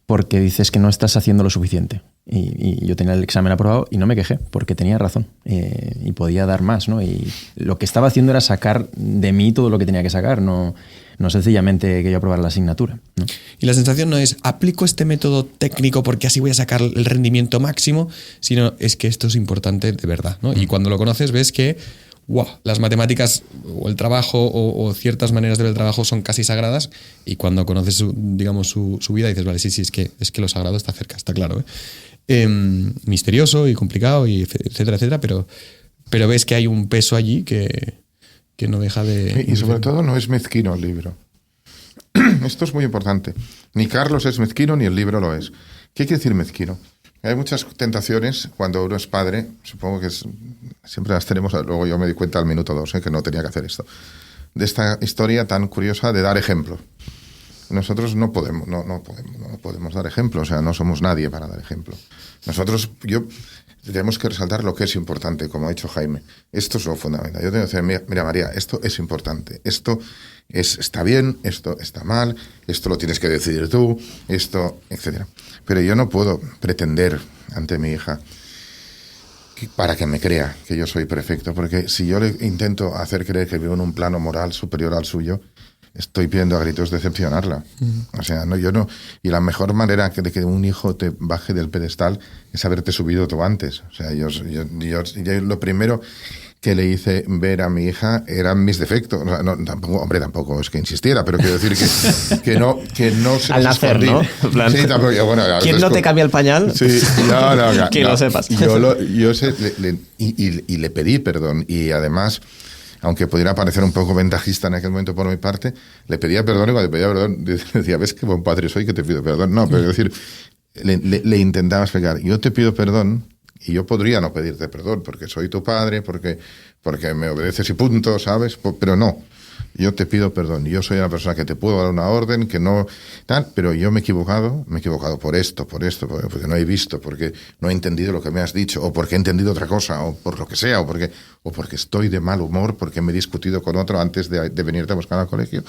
porque dices que no estás haciendo lo suficiente. Y yo tenía el examen aprobado y no me quejé, porque tenía razón. Y podía dar más, ¿no? Y lo que estaba haciendo era sacar de mí todo lo que tenía que sacar, no sencillamente que yo aprobara la asignatura, ¿no? Y la sensación no es aplico este método técnico porque así voy a sacar el rendimiento máximo, sino es que esto es importante de verdad, ¿no? Y cuando lo conoces ves que las matemáticas o el trabajo o ciertas maneras de ver el trabajo son casi sagradas, y cuando conoces su vida dices, vale, sí, es que lo sagrado está cerca, está claro, misterioso y complicado, y etcétera, pero ves que hay un peso allí que no deja de... Y sobre todo no es mezquino el libro. Esto es muy importante. Ni Carlos es mezquino ni el libro lo es. ¿Qué quiere decir mezquino? Hay muchas tentaciones cuando uno es padre, supongo que siempre las tenemos, luego yo me di cuenta al minuto 2 que no tenía que hacer esto, de esta historia tan curiosa de dar ejemplo. Nosotros no podemos dar ejemplo, o sea, no somos nadie para dar ejemplo. Nosotros, tenemos que resaltar lo que es importante, como ha dicho Jaime. Esto es lo fundamental. Yo tengo que decir, mira María, esto es importante, esto está bien, esto está mal, esto lo tienes que decidir tú, esto, etcétera. Pero yo no puedo pretender ante mi hija para que me crea que yo soy perfecto, porque si yo le intento hacer creer que vivo en un plano moral superior al suyo, estoy pidiendo a gritos decepcionarla. O sea, yo no. Y la mejor manera de que un hijo te baje del pedestal es haberte subido tú antes. O sea, yo lo primero que le hice ver a mi hija eran mis defectos. O sea, tampoco es que insistiera, pero quiero decir que no se Al los nacer, escondí. ¿no? En plan, Sí, tampoco. ¿quién no te cambia el pañal? Sí, no, que lo sepas. Y le pedí perdón. Y además, aunque pudiera parecer un poco ventajista en aquel momento por mi parte, le pedía perdón y cuando le pedía perdón decía, ¿ves qué buen padre soy que te pido perdón? No, pero es decir, le intentaba explicar, yo te pido perdón y yo podría no pedirte perdón porque soy tu padre, porque me obedeces y punto, ¿sabes? Pero no. Yo te pido perdón. Yo soy una persona que te puedo dar una orden, que no tal, pero yo me he equivocado por esto, porque no he visto, porque no he entendido lo que me has dicho, o porque he entendido otra cosa, o por lo que sea, o porque estoy de mal humor, porque me he discutido con otro antes de venirte a buscar al colegio,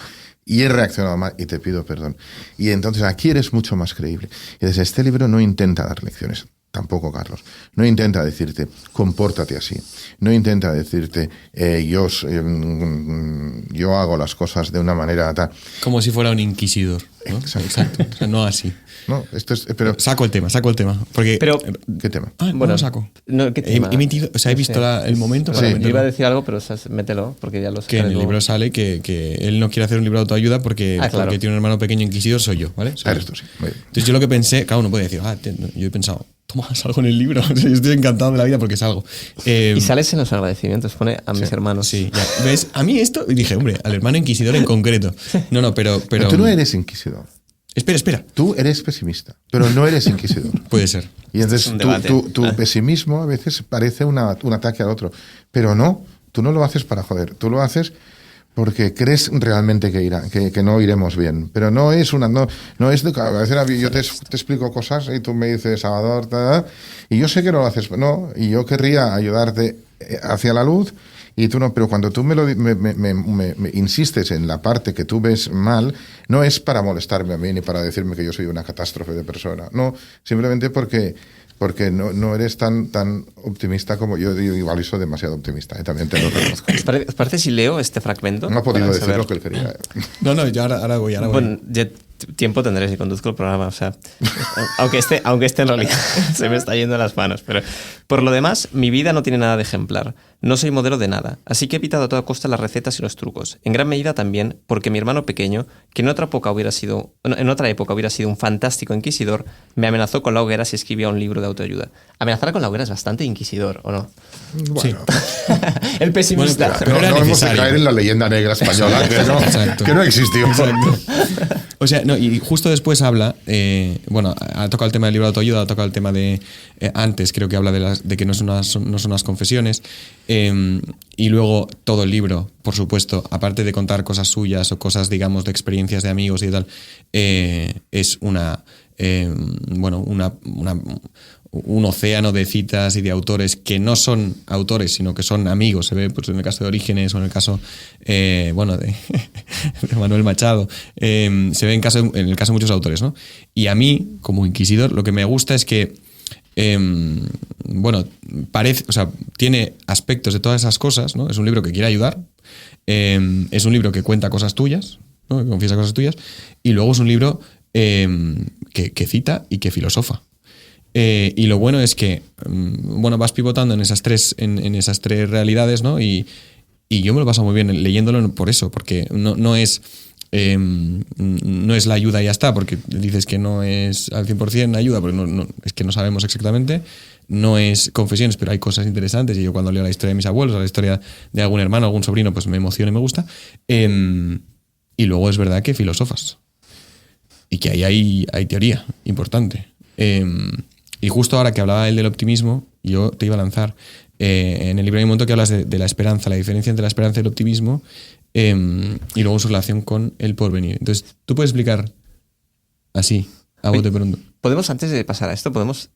y he reaccionado mal y te pido perdón. Y entonces aquí eres mucho más creíble. Y desde este libro no intenta dar lecciones. Tampoco, Carlos. No intenta decirte, compórtate así. No intenta decirte, yo hago las cosas de una manera tal. Como si fuera un inquisidor, ¿no? Exacto. O sea, no así. No, esto es... Pero, saco el tema. Porque, Pero, ¿qué tema? bueno, lo saco. No, ¿qué tema? He metido, o sea, he visto el momento para Sí. Yo meterlo. iba a decir algo, pero mételo, porque ya lo sé. Que en el libro sale que él no quiere hacer un libro de autoayuda porque, claro. porque tiene un hermano pequeño inquisidor, soy yo, ¿vale? Soy Eres yo. tú, sí. Muy bien. Entonces yo lo que pensé, cada uno puede decir, yo he pensado, toma, salgo en el libro. O sea, yo estoy encantado de la vida porque salgo. Y sales en los agradecimientos, pone a mis hermanos. Sí, ya. ¿Ves? A mí esto, y dije, hombre, al hermano inquisidor en concreto. No, pero Tú no eres inquisidor. Espera. Tú eres pesimista, pero no eres inquisidor. Puede ser. Y entonces Es un debate. tu pesimismo a veces parece un ataque al otro. Pero no, tú no lo haces para joder. Tú lo haces porque crees realmente que no iremos bien. Pero no es no es de a veces yo te explico cosas y tú me dices, Salvador, y yo sé que no lo haces, no, y yo querría ayudarte hacia la luz. Y tú no, pero cuando tú me insistes en la parte que tú ves mal, no es para molestarme a mí ni para decirme que yo soy una catástrofe de persona. No, simplemente porque no eres tan optimista como yo. Igual soy demasiado optimista, también te lo reconozco. ¿Os parece si leo este fragmento? No ha podido Para decir saber? lo que él quería. No, yo ahora voy. Bueno, ya tiempo tendré si conduzco el programa, o sea, aunque esté en realidad se me está yendo las manos, pero por lo demás, mi vida no tiene nada de ejemplar. No soy modelo de nada, así que he evitado a toda costa las recetas y los trucos. En gran medida también porque mi hermano pequeño, que en otra época hubiera sido un fantástico inquisidor, me amenazó con la hoguera si escribía un libro de autoayuda. Amenazar con la hoguera es bastante inquisidor, ¿o no? Bueno, El pesimista. Bueno, pero no era hemos de necesario. caer en la leyenda negra española, Exacto. que no existió. O sea, no, y justo después habla, ha tocado el tema del libro de autoayuda, ha tocado el tema de, antes creo que habla de que no son unas confesiones, y luego todo el libro, por supuesto, aparte de contar cosas suyas o cosas, digamos, de experiencias de amigos y tal, es un océano de citas y de autores que no son autores, sino que son amigos. Se ve pues, en el caso de Orígenes o en el caso de Manuel Machado. Se ve en el caso de muchos autores, ¿no? Y a mí, como inquisidor, lo que me gusta es que tiene aspectos de todas esas cosas, ¿no? Es un libro que quiere ayudar, es un libro que cuenta cosas tuyas, ¿no? Que confiesa cosas tuyas, y luego es un libro que cita y que filosofa. Y lo bueno es que vas pivotando en esas tres realidades, ¿no? Y yo me lo paso muy bien leyéndolo por eso, porque no es la ayuda y ya está, porque dices que no es al 100% ayuda, porque es que no sabemos exactamente. No es confesiones, pero hay cosas interesantes, y yo cuando leo la historia de mis abuelos o la historia de algún hermano, algún sobrino, pues me emociona y me gusta. Y luego es verdad que filosofas. Y que ahí hay teoría importante. Y justo ahora que hablaba él del optimismo, yo te iba a lanzar. En el libro hay un momento que hablas de la esperanza, la diferencia entre la esperanza y el optimismo, y luego su relación con el porvenir. Entonces, ¿tú puedes explicar así, a bote pronto? Podemos, antes de pasar a esto, podemos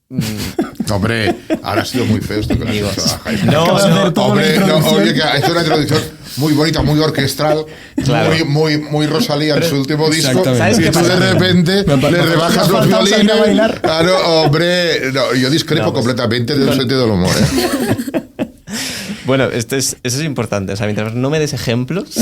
Hombre, ahora ha sido muy feo esto que le has dicho a Jaime. Oye, que ha hecho una introducción muy bonita, muy orquestral, Claro. muy Rosalía en su último disco. Exactamente. Y tú de repente le rebajas los falta salir a violines. bailar. Claro, hombre, no, yo discrepo completamente del sentido del humor. Bueno, eso es importante. O sea, mientras no me des ejemplos.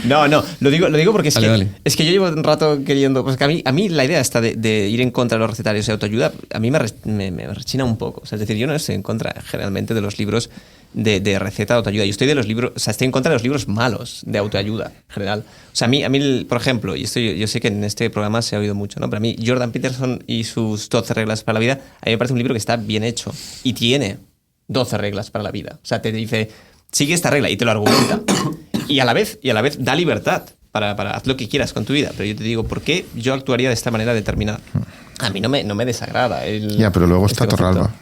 No, lo digo porque Dale. es que yo llevo un rato queriendo. Pues que a mí la idea esta de ir en contra de los recetarios de autoayuda, a mí me rechina un poco. O sea, es decir, yo no estoy en contra generalmente de los libros de receta de autoayuda. Yo estoy de los libros, o sea, estoy en contra de los libros malos de autoayuda en general. O sea, a mí por ejemplo, y esto yo sé que en este programa se ha oído mucho, ¿no? Pero a mí Jordan Peterson y sus 12 reglas para la vida, a mí me parece un libro que está bien hecho y tiene 12 reglas para la vida. O sea, te dice, sigue esta regla y te lo argumenta. Y a la vez da libertad para haz lo que quieras con tu vida. Pero yo te digo, ¿por qué yo actuaría de esta manera determinada? A mí no me desagrada. Ya, pero luego está este concepto. Torralba.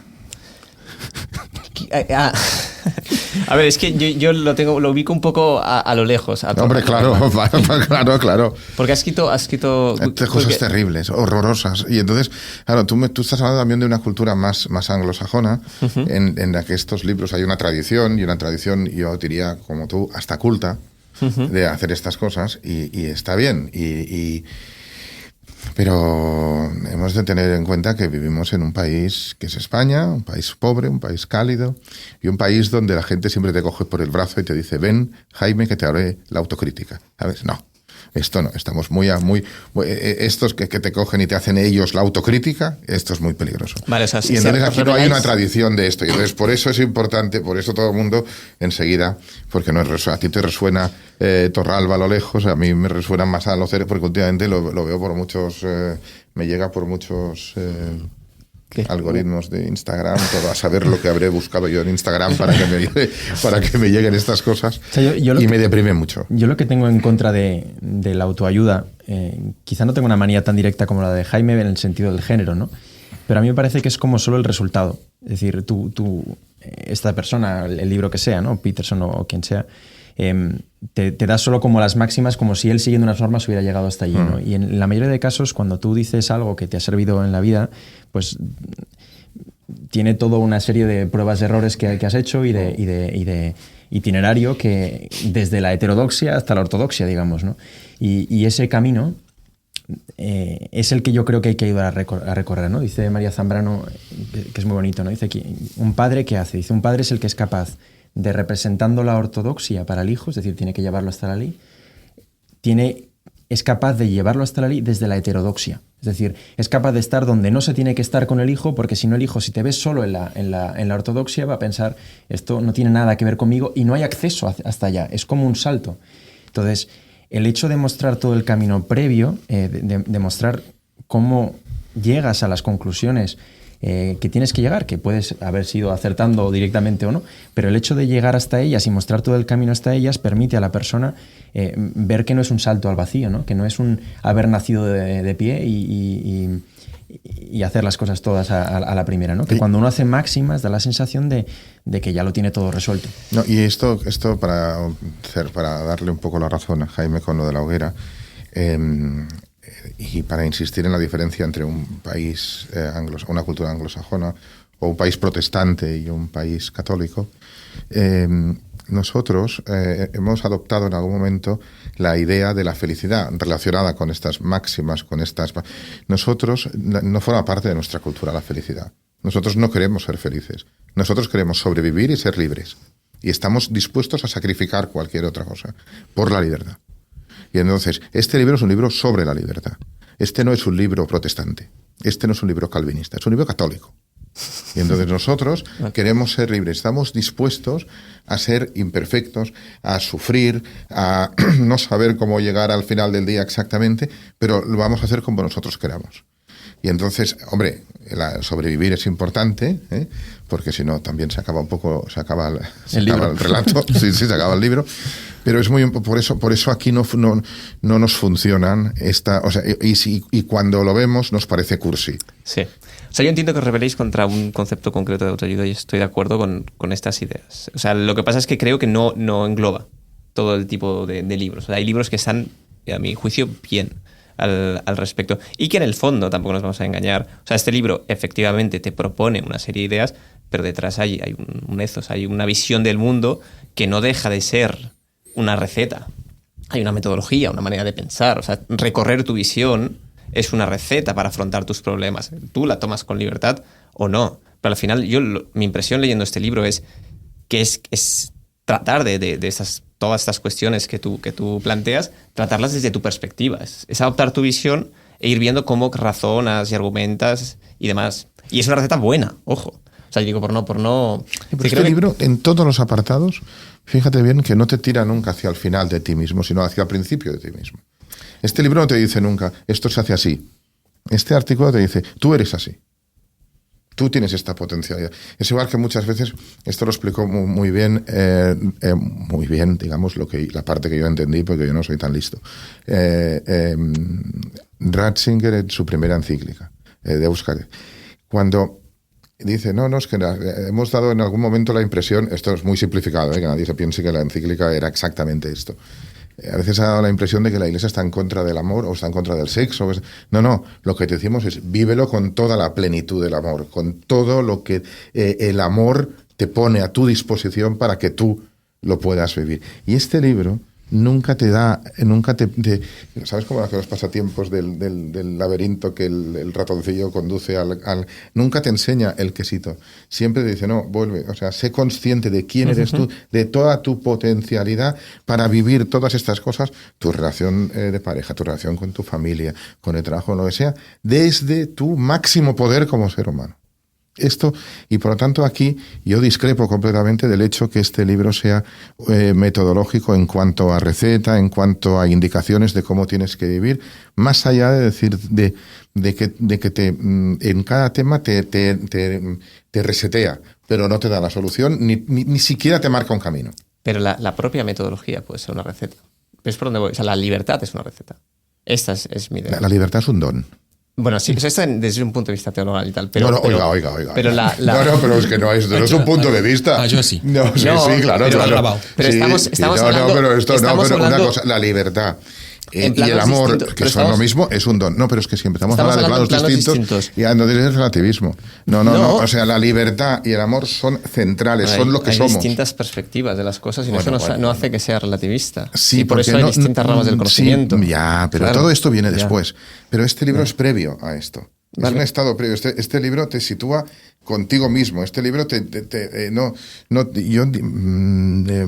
A ver, es que yo lo ubico un poco a lo lejos. Hombre, claro. Porque has escrito Cosas terribles, horrorosas. Y entonces, claro, tú estás hablando también de una cultura más anglosajona, en la que estos libros hay una tradición, yo diría, como tú, hasta culta, de hacer estas cosas, y está bien. Pero hemos de tener en cuenta que vivimos en un país que es España, un país pobre, un país cálido, y un país donde la gente siempre te coge por el brazo y te dice, ven, Jaime, que te haré la autocrítica. ¿Sabes? No. Esto no, estamos muy estos que te cogen y te hacen ellos la autocrítica, esto es muy peligroso. Vale, o sea, y entonces aquí no hay una tradición de esto, y entonces por eso es importante, por eso todo el mundo enseguida, porque no a ti te resuena Torralba a lo lejos, a mí me resuena más a los ceros, porque últimamente lo veo por muchos, me llega por muchos algoritmos de Instagram, todo a saber lo que habré buscado yo en Instagram para que me lleguen estas cosas, o sea, y me deprime mucho. Yo lo que tengo en contra de la autoayuda, quizá no tengo una manía tan directa como la de Jaime en el sentido del género, ¿no? Pero a mí me parece que es como solo el resultado. Es decir, esta persona, el libro que sea, ¿no? Peterson o quien sea, te da solo como las máximas, como si él siguiendo unas normas hubiera llegado hasta allí, ¿no? Y en la mayoría de casos, cuando tú dices algo que te ha servido en la vida, pues tiene toda una serie de pruebas de errores que has hecho y de itinerario que desde la heterodoxia hasta la ortodoxia, digamos, ¿no? Y ese camino es el que yo creo que hay que ayudar a recorrer, ¿no? Dice María Zambrano, que es muy bonito, ¿no? Dice aquí, un padre, ¿qué hace? Dice, un padre es el que es capaz de, representando la ortodoxia para el hijo, es decir, tiene que llevarlo hasta la ley, es capaz de llevarlo hasta la ley desde la heterodoxia. Es decir, es capaz de estar donde no se tiene que estar con el hijo, porque si no el hijo, si te ves solo en la ortodoxia, va a pensar, esto no tiene nada que ver conmigo y no hay acceso hasta allá. Es como un salto. Entonces, el hecho de mostrar todo el camino previo, de mostrar cómo llegas a las conclusiones que tienes que llegar, que puedes haber sido acertando directamente o no, pero el hecho de llegar hasta ellas y mostrar todo el camino hasta ellas permite a la persona ver que no es un salto al vacío, ¿no? Que no es un haber nacido de pie y hacer las cosas todas a la primera, ¿no? Que cuando uno hace máximas da la sensación de que ya lo tiene todo resuelto. No, y esto para darle un poco la razón a Jaime con lo de la hoguera, y para insistir en la diferencia entre un país una cultura anglosajona o un país protestante y un país católico, nosotros hemos adoptado en algún momento la idea de la felicidad relacionada con estas máximas, Nosotros no forma parte de nuestra cultura la felicidad. Nosotros no queremos ser felices. Nosotros queremos sobrevivir y ser libres. Y estamos dispuestos a sacrificar cualquier otra cosa por la libertad. Y entonces, este libro es un libro sobre la libertad. Este no es un libro protestante. Este no es un libro calvinista. Es un libro católico. Y entonces nosotros queremos ser libres. Estamos dispuestos a ser imperfectos, a sufrir, a no saber cómo llegar al final del día exactamente, pero lo vamos a hacer como nosotros queramos. Y entonces, hombre, sobrevivir es importante, porque si no también se acaba el relato, sí, se acaba el libro. Pero es por eso aquí no nos funcionan y cuando lo vemos nos parece cursi. Sí. O sea, yo entiendo que os rebeléis contra un concepto concreto de autoayuda y estoy de acuerdo con estas ideas. O sea, lo que pasa es que creo que no engloba todo el tipo de libros. O sea, hay libros que están, a mi juicio, bien. al respecto. Y que en el fondo, tampoco nos vamos a engañar, o sea, este libro efectivamente te propone una serie de ideas, pero detrás hay un ethos, hay una visión del mundo que no deja de ser una receta. Hay una metodología, una manera de pensar. O sea, recorrer tu visión es una receta para afrontar tus problemas. Tú la tomas con libertad o no. Pero al final, mi impresión leyendo este libro es que es tratar de todas estas cuestiones que tú planteas, tratarlas desde tu perspectiva. Es adoptar tu visión e ir viendo cómo razonas y argumentas y demás. Y es una receta buena, ojo. O sea, digo, por no... Pero este libro, en todos los apartados, fíjate bien que no te tira nunca hacia el final de ti mismo, sino hacia el principio de ti mismo. Este libro no te dice nunca, esto se hace así. Este artículo te dice, tú eres así. Tú tienes esta potencialidad. Es igual que muchas veces, esto lo explicó muy bien, digamos, la parte que yo entendí, porque yo no soy tan listo. Ratzinger en su primera encíclica, de Euskadi. Cuando dice, no, es que hemos dado en algún momento la impresión, esto es muy simplificado, que nadie se piense que la encíclica era exactamente esto. A veces ha dado la impresión de que la Iglesia está en contra del amor o está en contra del sexo. No, lo que te decimos es vívelo con toda la plenitud del amor, con todo lo que el amor te pone a tu disposición para que tú lo puedas vivir. Y este libro nunca te ¿sabes cómo hacen los pasatiempos del laberinto que el ratoncillo conduce nunca te enseña el quesito, siempre te dice, no, vuelve, o sea, sé consciente de quién eres tú, de toda tu potencialidad para vivir todas estas cosas, tu relación de pareja, tu relación con tu familia, con el trabajo, lo que sea, desde tu máximo poder como ser humano. Esto, y por lo tanto aquí yo discrepo completamente del hecho que este libro sea metodológico en cuanto a receta, en cuanto a indicaciones de cómo tienes que vivir, más allá de decir de que en cada tema te resetea, pero no te da la solución, ni siquiera te marca un camino. Pero la propia metodología puede ser una receta. ¿Ves por dónde voy? O sea, la libertad es una receta. Esta es mi idea. La libertad es un don. Bueno, sí, eso está desde un punto de vista teologal y tal. Pero, oiga. Pero No, pero es que no es un punto de vista. Yo sí. No, sí, claro. Pero sí, estamos hablando... una cosa, la libertad y el amor, que son lo mismo, es un don. No, pero es que si empezamos a hablar de planos distintos, ya no tienes relativismo. No. O sea, la libertad y el amor son centrales, son lo que somos. Hay distintas perspectivas de las cosas y eso no hace que sea relativista. Sí, y por eso hay distintas ramas del conocimiento. Sí, pero claro, todo esto viene después. Pero este libro es previo a esto. Es un estado previo. Este libro te sitúa contigo mismo. Este libro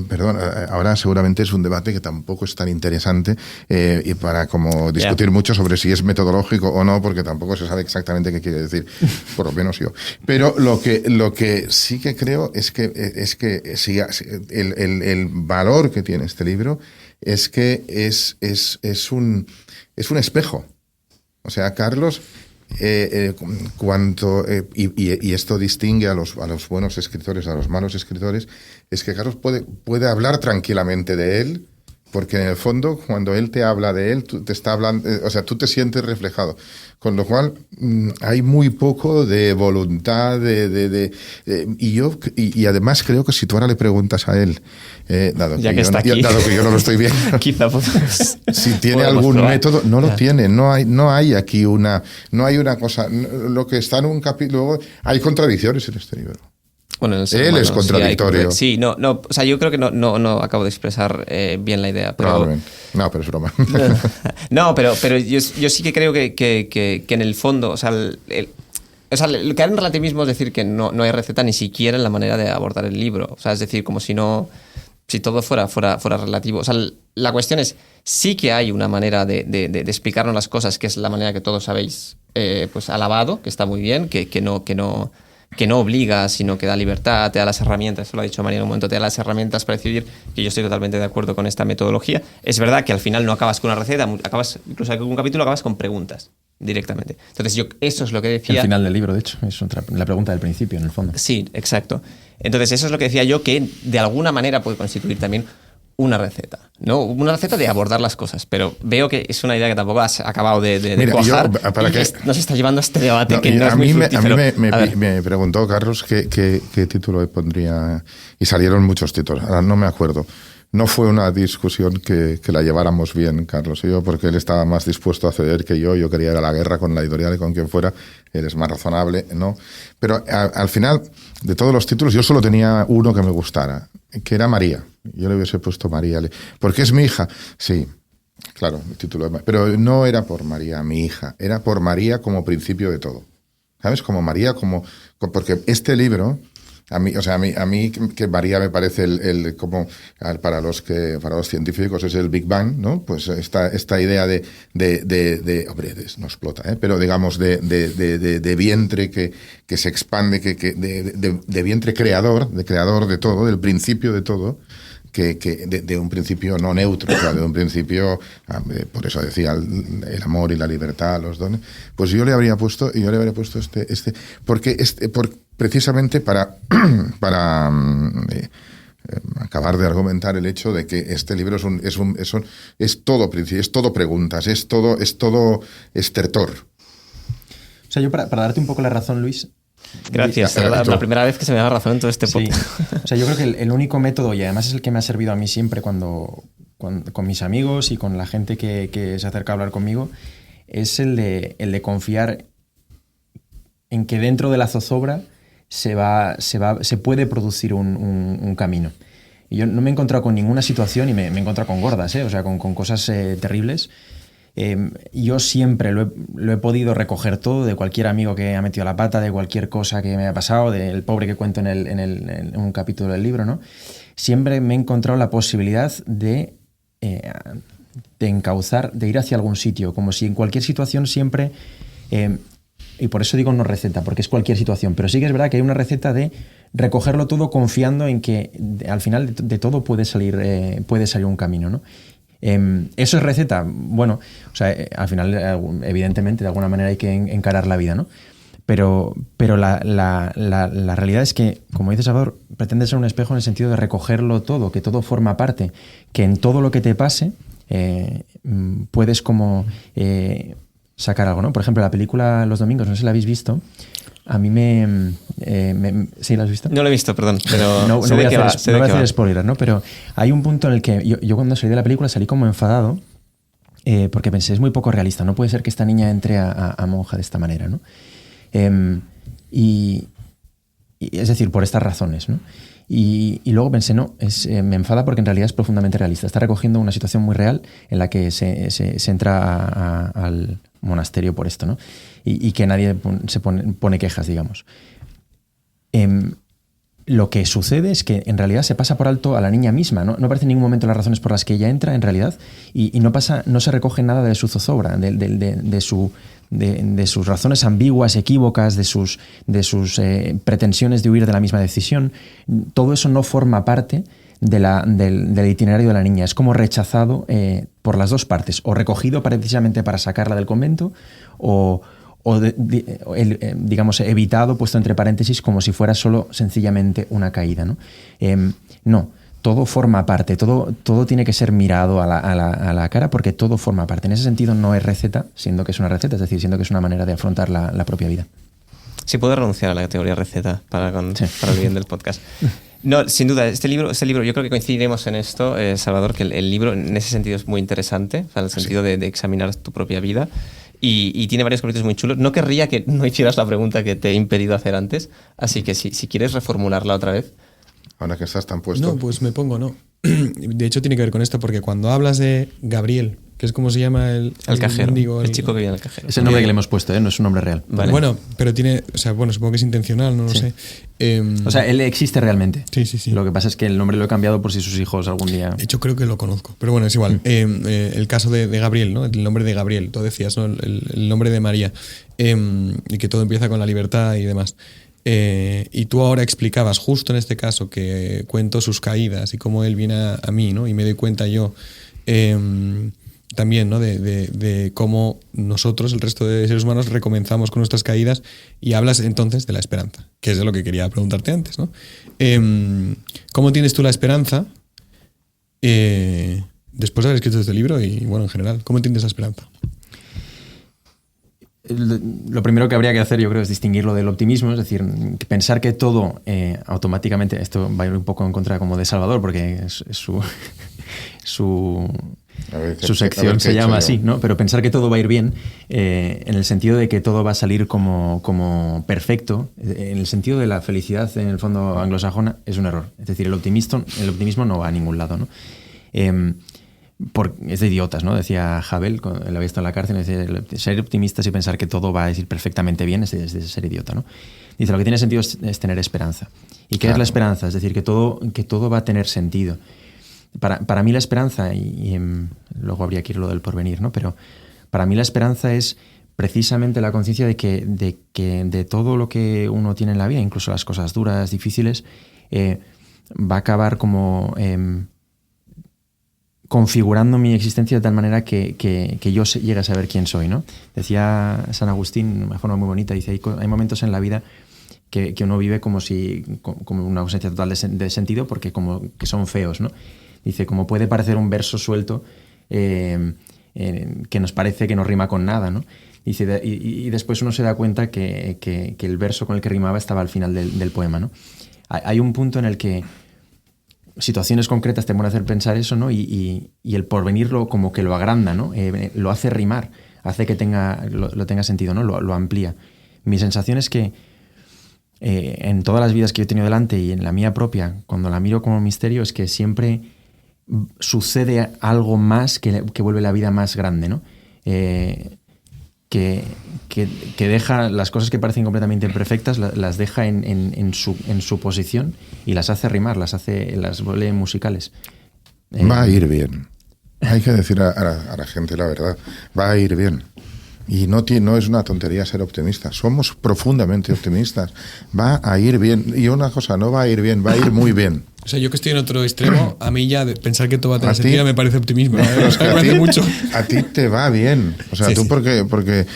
perdón, ahora seguramente es un debate que tampoco es tan interesante y para como discutir mucho sobre si es metodológico o no, porque tampoco se sabe exactamente qué quiere decir, por lo menos yo. Pero lo que sí que creo es que sí, el valor que tiene este libro es que es un espejo. O sea, Carlos, y esto distingue a los buenos escritores a los malos escritores, es que Carlos puede hablar tranquilamente de él, porque en el fondo cuando él te habla de él, te está hablando, o sea, tú te sientes reflejado, con lo cual hay muy poco de voluntad y además creo que si tú ahora le preguntas a él, dado que yo no lo estoy viendo, quizá si tiene algún método, no lo tiene, no hay aquí una cosa, lo que está en un capítulo, hay contradicciones en este libro. Bueno, él es contradictorio. Sí, no, o sea, yo creo que no acabo de expresar bien la idea. Pero, no, pero es broma. No, pero yo sí que creo que en el fondo, o sea, el caer en relativismo es decir que no hay receta ni siquiera en la manera de abordar el libro. O sea, es decir, como si todo fuera relativo. O sea, la cuestión es, sí que hay una manera de explicarnos las cosas, que es la manera que todos habéis pues alabado, que está muy bien, que no obliga, sino que da libertad, te da las herramientas, eso lo ha dicho María en un momento, te da las herramientas para decidir, que yo estoy totalmente de acuerdo con esta metodología. Es verdad que al final no acabas con una receta, incluso en un capítulo acabas con preguntas directamente. Entonces eso es lo que decía... El final del libro, de hecho, es la pregunta del principio, en el fondo. Sí, exacto. Entonces eso es lo que decía yo, que de alguna manera puede constituir también una receta, ¿no? Una receta de abordar las cosas, pero veo que es una idea que tampoco has acabado de cuajar y nos está llevando a este debate que no es muy fructífero. A mí me preguntó Carlos qué título pondría, y salieron muchos títulos, ahora no me acuerdo. no fue una discusión que la lleváramos bien, Carlos y yo, porque él estaba más dispuesto a ceder que yo quería ir a la guerra con la editorial y con quien fuera, él es más razonable, ¿no? Pero al final, de todos los títulos, yo solo tenía uno que me gustara, que era María. Yo le hubiese puesto María. ¿Por qué es mi hija? Sí, claro, el título de María. Pero no era por María, mi hija, era por María como principio de todo. ¿Sabes? Como María, porque este libro, a mí que María me parece como para los científicos es el Big Bang, ¿no? Pues esta idea de hombre, no explota, pero digamos de vientre que se expande, de vientre creador, de creador de todo, del principio de todo. De un principio no neutro, o sea, de un principio, por eso decía el amor y la libertad, los dones, pues yo le habría puesto este porque precisamente para acabar de argumentar el hecho de que este libro es todo preguntas, es todo estertor. O sea, yo para darte un poco la razón, Luis. Gracias, la primera vez que se me da razón en todo este podcast. Sí. O sea, yo creo que el único método, y además es el que me ha servido a mí siempre con mis amigos y con la gente que se acerca a hablar conmigo, es el de confiar en que dentro de la zozobra se puede producir un camino. Y yo no me he encontrado con ninguna situación, y me he encontrado con gordas, o sea, con cosas terribles. Yo siempre lo he podido recoger todo de cualquier amigo que ha metido la pata, de cualquier cosa que me haya pasado, del pobre que cuento en un capítulo del libro, ¿no? Siempre me he encontrado la posibilidad de encauzar, de ir hacia algún sitio, como si en cualquier situación siempre, y por eso digo no receta, porque es cualquier situación, pero sí que es verdad que hay una receta de recogerlo todo confiando en que al final de todo puede salir un camino, ¿no? ¿Eso es receta? Bueno, o sea, al final, evidentemente, de alguna manera hay que encarar la vida, ¿no? Pero la realidad es que, como dice Salvador, pretende ser un espejo en el sentido de recogerlo todo, que todo forma parte, que en todo lo que te pase puedes como sacar algo, ¿no? Por ejemplo, la película Los Domingos, no sé si la habéis visto. A mí ¿sí la has visto? No la he visto, perdón, pero no voy a hacer spoilers, ¿no? Pero hay un punto en el que yo cuando salí de la película salí como enfadado porque pensé, es muy poco realista, no puede ser que esta niña entre a monja de esta manera, ¿no? Y es decir, por estas razones, ¿no? Y luego pensé, no, me enfada porque en realidad es profundamente realista. Está recogiendo una situación muy real en la que se entra al monasterio por esto, ¿no? Y que nadie se pone quejas, digamos. Lo que sucede es que en realidad se pasa por alto a la niña misma, ¿no? No aparece en ningún momento las razones por las que ella entra, en realidad, y no se recoge nada de su zozobra, de sus razones ambiguas, equívocas, de sus pretensiones de huir de la misma decisión. Todo eso no forma parte del itinerario de la niña. Es como rechazado por las dos partes, o recogido precisamente para sacarla del convento, digamos, evitado, puesto entre paréntesis, como si fuera solo sencillamente una caída, ¿no? No, todo forma parte, todo tiene que ser mirado a la cara, porque todo forma parte. En ese sentido no es receta, siendo que es una receta, es decir, siendo que es una manera de afrontar la propia vida. Sí, puedo renunciar a la categoría receta para el bien del podcast. No, sin duda, este libro, yo creo que coincidiremos en esto, Salvador, que el libro en ese sentido es muy interesante, o sea, en el sentido de examinar tu propia vida. Y tiene varios capítulos muy chulos. No querría que no hicieras la pregunta que te he impedido hacer antes, así que si quieres reformularla otra vez. Ahora que estás tan puesto. No, pues me pongo, no. De hecho tiene que ver con esto, porque cuando hablas de Gabriel, que es como se llama el cajero, mendigo, el chico que vive en el cajero. Es el nombre que le hemos puesto, no es un nombre real. Vale. Bueno, pero tiene, o sea, bueno, supongo que es intencional, no lo sé. O sea, él existe realmente. Sí. Lo que pasa es que el nombre lo he cambiado por si sus hijos algún día... De hecho, creo que lo conozco. Pero bueno, es igual. El caso de Gabriel, ¿no? El nombre de Gabriel. Tú decías, ¿no? El nombre de María. Y que todo empieza con la libertad y demás. Y tú ahora explicabas, justo en este caso, que cuento sus caídas y cómo él viene a mí, ¿no? Y me doy cuenta yo también, ¿no? De cómo nosotros, el resto de seres humanos, recomenzamos con nuestras caídas, y hablas entonces de la esperanza, que es de lo que quería preguntarte antes, ¿no? ¿Cómo tienes tú la esperanza después de haber escrito este libro y, bueno, en general, cómo tienes la esperanza? lo primero que habría que hacer, yo creo, es distinguirlo del optimismo, es decir, pensar que todo automáticamente, esto va a ir un poco en contra como de Salvador, porque es su sección se llama así, ¿no? Pero pensar que todo va a ir bien, en el sentido de que todo va a salir como perfecto, en el sentido de la felicidad, en el fondo anglosajona, es un error. Es decir, el optimismo no va a ningún lado, ¿no? Es de idiotas, ¿no? Decía Havel, cuando lo había visto en la cárcel, decía, ser optimistas y pensar que todo va a ir perfectamente bien es de ser idiota, ¿no? Dice, lo que tiene sentido es tener esperanza. ¿Y qué es la esperanza? Es decir, que todo va a tener sentido. Para mí la esperanza, y luego habría que ir lo del porvenir, ¿no? Pero para mí la esperanza es precisamente la conciencia de que de todo lo que uno tiene en la vida, incluso las cosas duras, difíciles, va a acabar como configurando mi existencia de tal manera que yo llegue a saber quién soy, ¿no? Decía San Agustín de una forma muy bonita, dice, hay momentos en la vida que uno vive como una ausencia total de sentido porque como que son feos, ¿no? Dice, como puede parecer un verso suelto que nos parece que no rima con nada, ¿no? Dice, y después uno se da cuenta que el verso con el que rimaba estaba al final del poema, ¿no? Hay un punto en el que situaciones concretas te van a hacer pensar eso, ¿no? Y el porvenir como que lo agranda, ¿no? Lo hace rimar, hace que lo tenga sentido, ¿no? Lo amplía. Mi sensación es que en todas las vidas que yo he tenido delante y en la mía propia, cuando la miro como misterio, es que siempre sucede algo más que vuelve la vida más grande, ¿no? Que deja las cosas que parecen completamente imperfectas, las deja en su posición y las hace rimar, las vuelve musicales. Va a ir bien. Hay que decir a la gente la verdad. Va a ir bien. Y no es una tontería ser optimista. Somos profundamente optimistas. Va a ir bien. Y una cosa, no va a ir bien, va a ir muy bien. O sea, yo que estoy en otro extremo, a mí ya de pensar que todo va a tener sentido me parece optimismo. Me parece mucho. A ti te va bien. O sea, sí, tú sí. Porque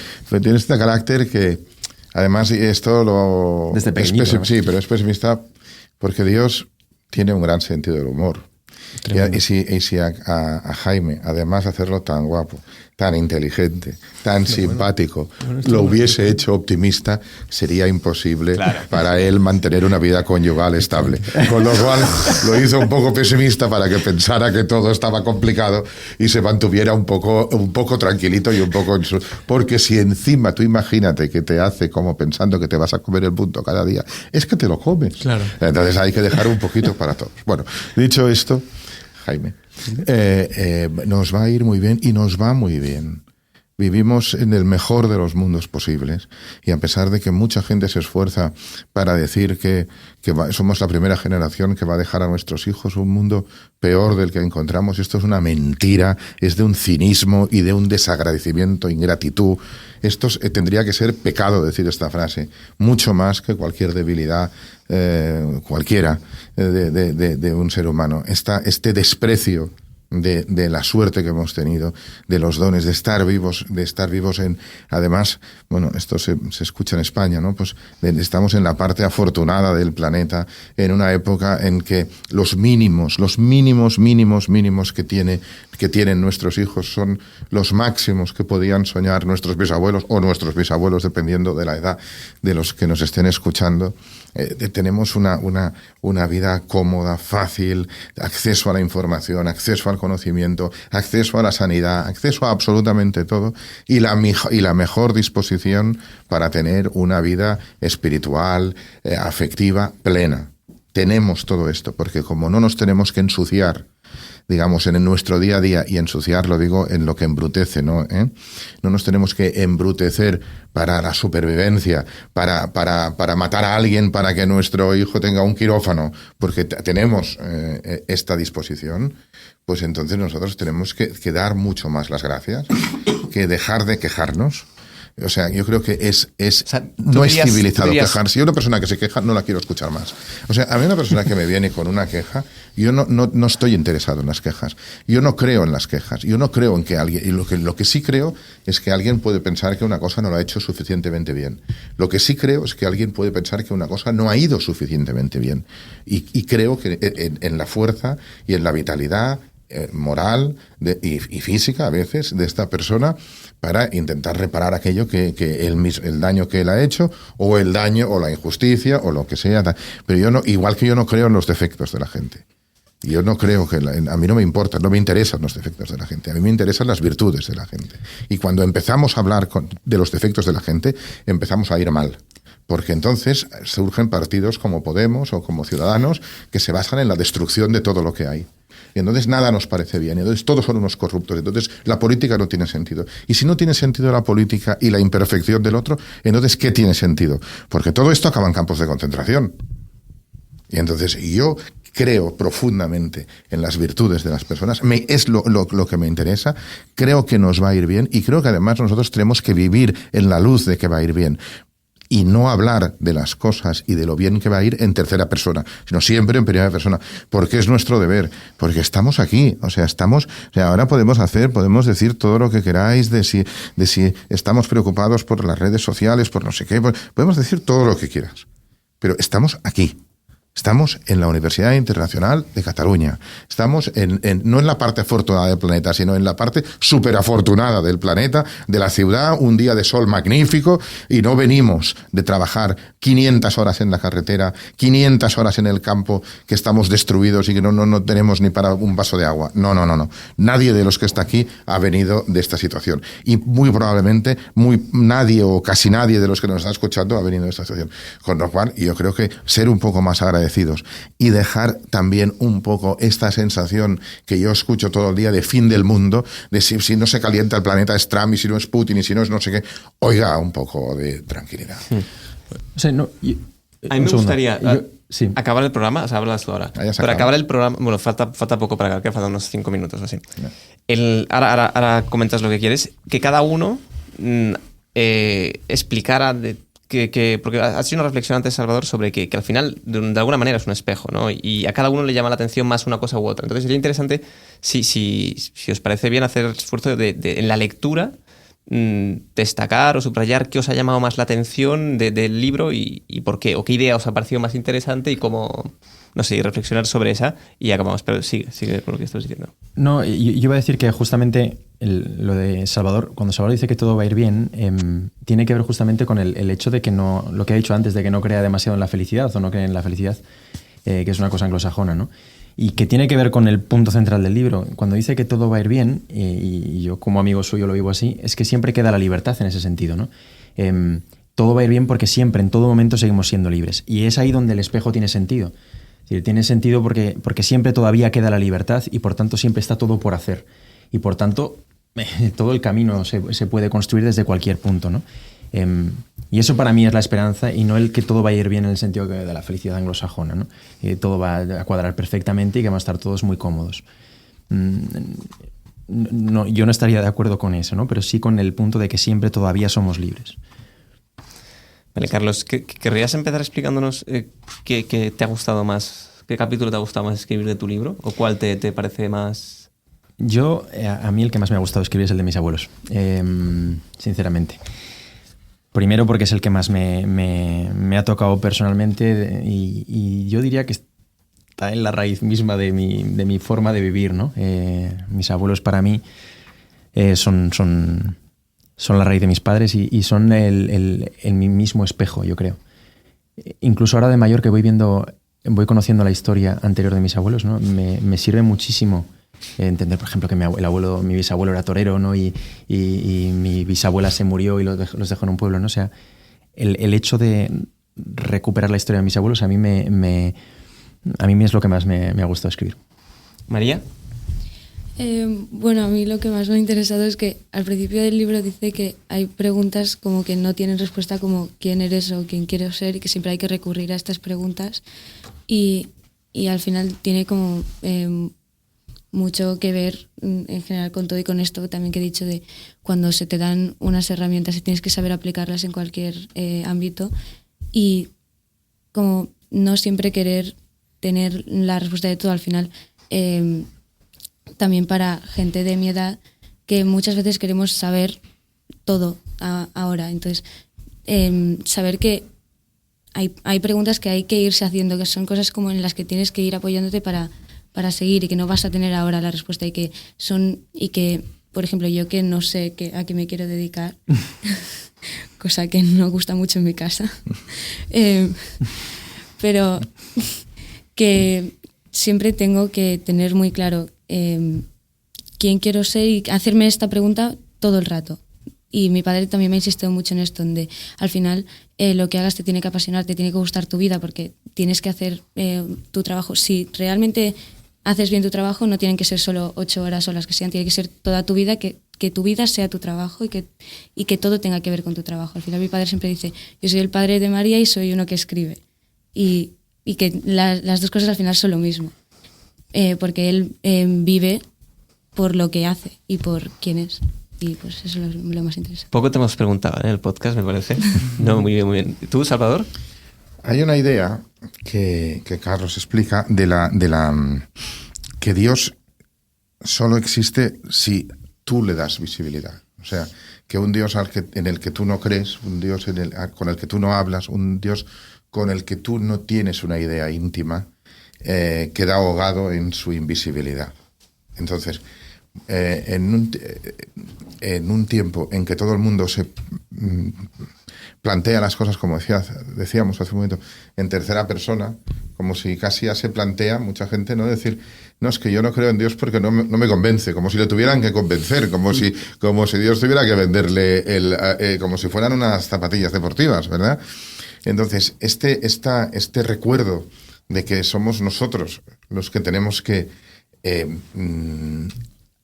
tienes este carácter que, además, esto lo... Desde pequeñito. Sí, pero es pesimista porque Dios tiene un gran sentido del humor. Y si a Jaime, además de hacerlo tan guapo, tan inteligente, tan simpático, lo hubiese hecho optimista, sería imposible para él mantener una vida conyugal estable. Con lo cual lo hizo un poco pesimista para que pensara que todo estaba complicado y se mantuviera un poco tranquilito y un poco... Porque si encima tú imagínate que te hace como pensando que te vas a comer el punto cada día, es que te lo comes. Claro. Entonces hay que dejar un poquito para todos. Bueno, dicho esto, Jaime, nos va a ir muy bien y nos va muy bien. Vivimos en el mejor de los mundos posibles y a pesar de que mucha gente se esfuerza para decir que somos la primera generación que va a dejar a nuestros hijos un mundo peor del que encontramos, esto es una mentira, es de un cinismo y de un desagradecimiento, ingratitud. Esto tendría que ser pecado decir esta frase, mucho más que cualquier debilidad cualquiera de un ser humano. Este desprecio de la suerte que hemos tenido, de los dones, de estar vivos en, además, bueno, esto se escucha en España, ¿no? Pues estamos en la parte afortunada del planeta, en una época en que los mínimos que tienen nuestros hijos son los máximos que podían soñar nuestros bisabuelos o nuestros bisabuelos, dependiendo de la edad de los que nos estén escuchando. Tenemos una vida cómoda, fácil, acceso a la información, acceso al conocimiento, acceso a la sanidad, acceso a absolutamente todo y la mejor disposición para tener una vida espiritual, afectiva, plena. Tenemos todo esto, porque como no nos tenemos que ensuciar, digamos, en nuestro día a día, y ensuciar lo digo en lo que embrutece, ¿no? No nos tenemos que embrutecer para la supervivencia, para matar a alguien, para que nuestro hijo tenga un quirófano, porque tenemos esta disposición, pues entonces nosotros tenemos que dar mucho más las gracias, que dejar de quejarnos. O sea, yo creo que no es civilizado quejarse. Si una persona que se queja, no la quiero escuchar más. O sea, a mí una persona que me viene con una queja, yo no estoy interesado en las quejas. Yo no creo en las quejas. Yo no creo en que alguien... Y lo que sí creo es que alguien puede pensar que una cosa no lo ha hecho suficientemente bien. Lo que sí creo es que alguien puede pensar que una cosa no ha ido suficientemente bien. Y creo que en la fuerza y en la vitalidad moral y física a veces de esta persona para intentar reparar aquello el daño que él ha hecho, o el daño o la injusticia o lo que sea. Pero yo no, igual que yo no creo en los defectos de la gente. Yo no creo que... a mí no me importa, no me interesan los defectos de la gente. A mí me interesan las virtudes de la gente. Y cuando empezamos a hablar de los defectos de la gente, empezamos a ir mal. Porque entonces surgen partidos como Podemos o como Ciudadanos que se basan en la destrucción de todo lo que hay. Y entonces nada nos parece bien. Entonces todos son unos corruptos. Entonces la política no tiene sentido. Y si no tiene sentido la política y la imperfección del otro, entonces ¿qué tiene sentido? Porque todo esto acaba en campos de concentración. Y entonces yo creo profundamente en las virtudes de las personas, es lo que me interesa, creo que nos va a ir bien y creo que además nosotros tenemos que vivir en la luz de que va a ir bien. Y no hablar de las cosas y de lo bien que va a ir en tercera persona, sino siempre en primera persona, porque es nuestro deber, porque estamos aquí, ahora podemos decir todo lo que queráis de si estamos preocupados por las redes sociales, por no sé qué, podemos decir todo lo que quieras, pero estamos aquí. Estamos en la Universidad Internacional de Cataluña. Estamos no en la parte afortunada del planeta, sino en la parte superafortunada del planeta, de la ciudad, un día de sol magnífico, y no venimos de trabajar 500 horas en la carretera, 500 horas en el campo, que estamos destruidos y que no tenemos ni para un vaso de agua. No. Nadie de los que está aquí ha venido de esta situación. Y muy probablemente nadie o casi nadie de los que nos está escuchando ha venido de esta situación. Con lo cual, yo creo que ser un poco más agradecidos y dejar también un poco esta sensación que yo escucho todo el día de fin del mundo, de si no se calienta el planeta es Trump y si no es Putin y si no es no sé qué. Oiga, un poco de tranquilidad. O sea, no, a mí me gustaría sí. acabar el programa, o sea, hablas tú ahora. Pero acabar el programa, bueno, falta poco para acabar, que faltan unos 5 minutos o así. No. Ahora comentas lo que quieres, que cada uno explicara porque has hecho una reflexión antes, Salvador, sobre que al final de alguna manera es un espejo, ¿no? Y a cada uno le llama la atención más una cosa u otra. Entonces sería interesante, si os parece bien, hacer el esfuerzo de en la lectura destacar o subrayar qué os ha llamado más la atención del libro y por qué, o qué idea os ha parecido más interesante y cómo, no sé, reflexionar sobre esa y acabamos. Pero sigue con lo que estás diciendo. No, yo iba a decir que justamente lo de Salvador, cuando Salvador dice que todo va a ir bien, tiene que ver justamente con el hecho de que no, lo que ha dicho antes, de que no crea demasiado en la felicidad o no cree en la felicidad, que es una cosa anglosajona, ¿no? Y que tiene que ver con el punto central del libro. Cuando dice que todo va a ir bien, y yo como amigo suyo lo vivo así, es que siempre queda la libertad en ese sentido, ¿no? Todo va a ir bien porque siempre, en todo momento, seguimos siendo libres. Y es ahí donde el espejo tiene sentido. Es decir, tiene sentido porque siempre todavía queda la libertad y por tanto siempre está todo por hacer. Y por tanto, todo el camino se puede construir desde cualquier punto, ¿no? Y eso para mí es la esperanza y no el que todo va a ir bien en el sentido de la felicidad anglosajona, ¿no? Todo va a cuadrar perfectamente y que vamos a estar todos muy cómodos. No, yo no estaría de acuerdo con eso, ¿no? Pero sí con el punto de que siempre todavía somos libres. Vale, Carlos, ¿querrías empezar explicándonos qué te ha gustado más, qué capítulo te ha gustado más escribir de tu libro? ¿O cuál te parece más...? Yo, a mí el que más me ha gustado escribir es el de mis abuelos, sinceramente. Primero porque es el que más me ha tocado personalmente y yo diría que está en la raíz misma de mi forma de vivir, ¿no? Mis abuelos para mí son la raíz de mis padres y son mi mismo espejo, yo creo. Incluso ahora de mayor que voy conociendo la historia anterior de mis abuelos, ¿no? Me sirve muchísimo entender, por ejemplo, que mi bisabuelo era torero, ¿no? Y mi bisabuela se murió y los dejó en un pueblo, ¿no? O sea, el hecho de recuperar la historia de mis abuelos a mí es lo que más me ha gustado escribir. ¿María? Bueno, a mí lo que más me ha interesado es que al principio del libro dice que hay preguntas como que no tienen respuesta, como quién eres o quién quieres ser, y que siempre hay que recurrir a estas preguntas y al final tiene como mucho que ver en general con todo y con esto también que he dicho de cuando se te dan unas herramientas y tienes que saber aplicarlas en cualquier ámbito y como no siempre querer tener la respuesta de todo al final. También para gente de mi edad que muchas veces queremos saber todo ahora. Entonces, saber que hay preguntas que hay que irse haciendo, que son cosas como en las que tienes que ir apoyándote para para seguir y que no vas a tener ahora la respuesta y que, por ejemplo, yo que no sé a qué me quiero dedicar, cosa que no gusta mucho en mi casa, pero que siempre tengo que tener muy claro quién quiero ser y hacerme esta pregunta todo el rato. Y mi padre también me ha insistido mucho en esto, donde al final lo que hagas te tiene que apasionar, te tiene que gustar tu vida, porque tienes que hacer tu trabajo. Si realmente haces bien tu trabajo, no tienen que ser solo 8 horas o las que sean, tiene que ser toda tu vida, que tu vida sea tu trabajo y que todo tenga que ver con tu trabajo. Al final mi padre siempre dice, yo soy el padre de María y soy uno que escribe. Y que las dos cosas al final son lo mismo. Porque él vive por lo que hace y por quién es. Y pues eso es lo más interesante. Poco te hemos preguntado en el podcast, me parece. No, muy bien, muy bien. ¿Tú, Salvador? Hay una idea que Carlos explica de la que Dios solo existe si tú le das visibilidad. O sea, que un Dios en el que tú no crees, un Dios con el que tú no hablas, un Dios con el que tú no tienes una idea íntima, queda ahogado en su invisibilidad. Entonces, en un tiempo en que todo el mundo se plantea las cosas, como decíamos hace un momento, en tercera persona, como si casi ya se plantea mucha gente, ¿no? Decir, no, es que yo no creo en Dios porque no me convence, como si le tuvieran que convencer, como si Dios tuviera que venderle como si fueran unas zapatillas deportivas, ¿verdad? Entonces, este recuerdo de que somos nosotros los que tenemos que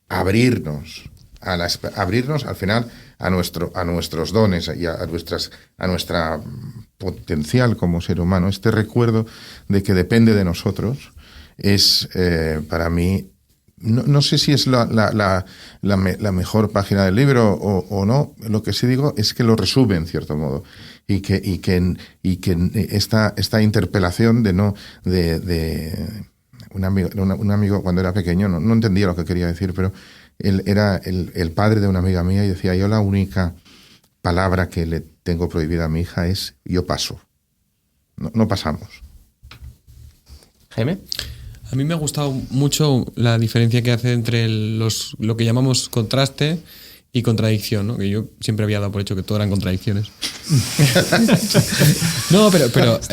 abrirnos al final a nuestros dones y a nuestra potencial como ser humano. Este recuerdo de que depende de nosotros es para mí, no sé si es la mejor página del libro o no. Lo que sí digo es que lo resume en cierto modo y que esta interpelación un amigo cuando era pequeño no entendía lo que quería decir, pero él era el padre de una amiga mía y decía, yo la única palabra que le tengo prohibida a mi hija es yo paso. No pasamos. Jaime. A mí me ha gustado mucho la diferencia que hace entre lo que llamamos contraste y contradicción, ¿no? Que yo siempre había dado por hecho que todo eran contradicciones. No, pero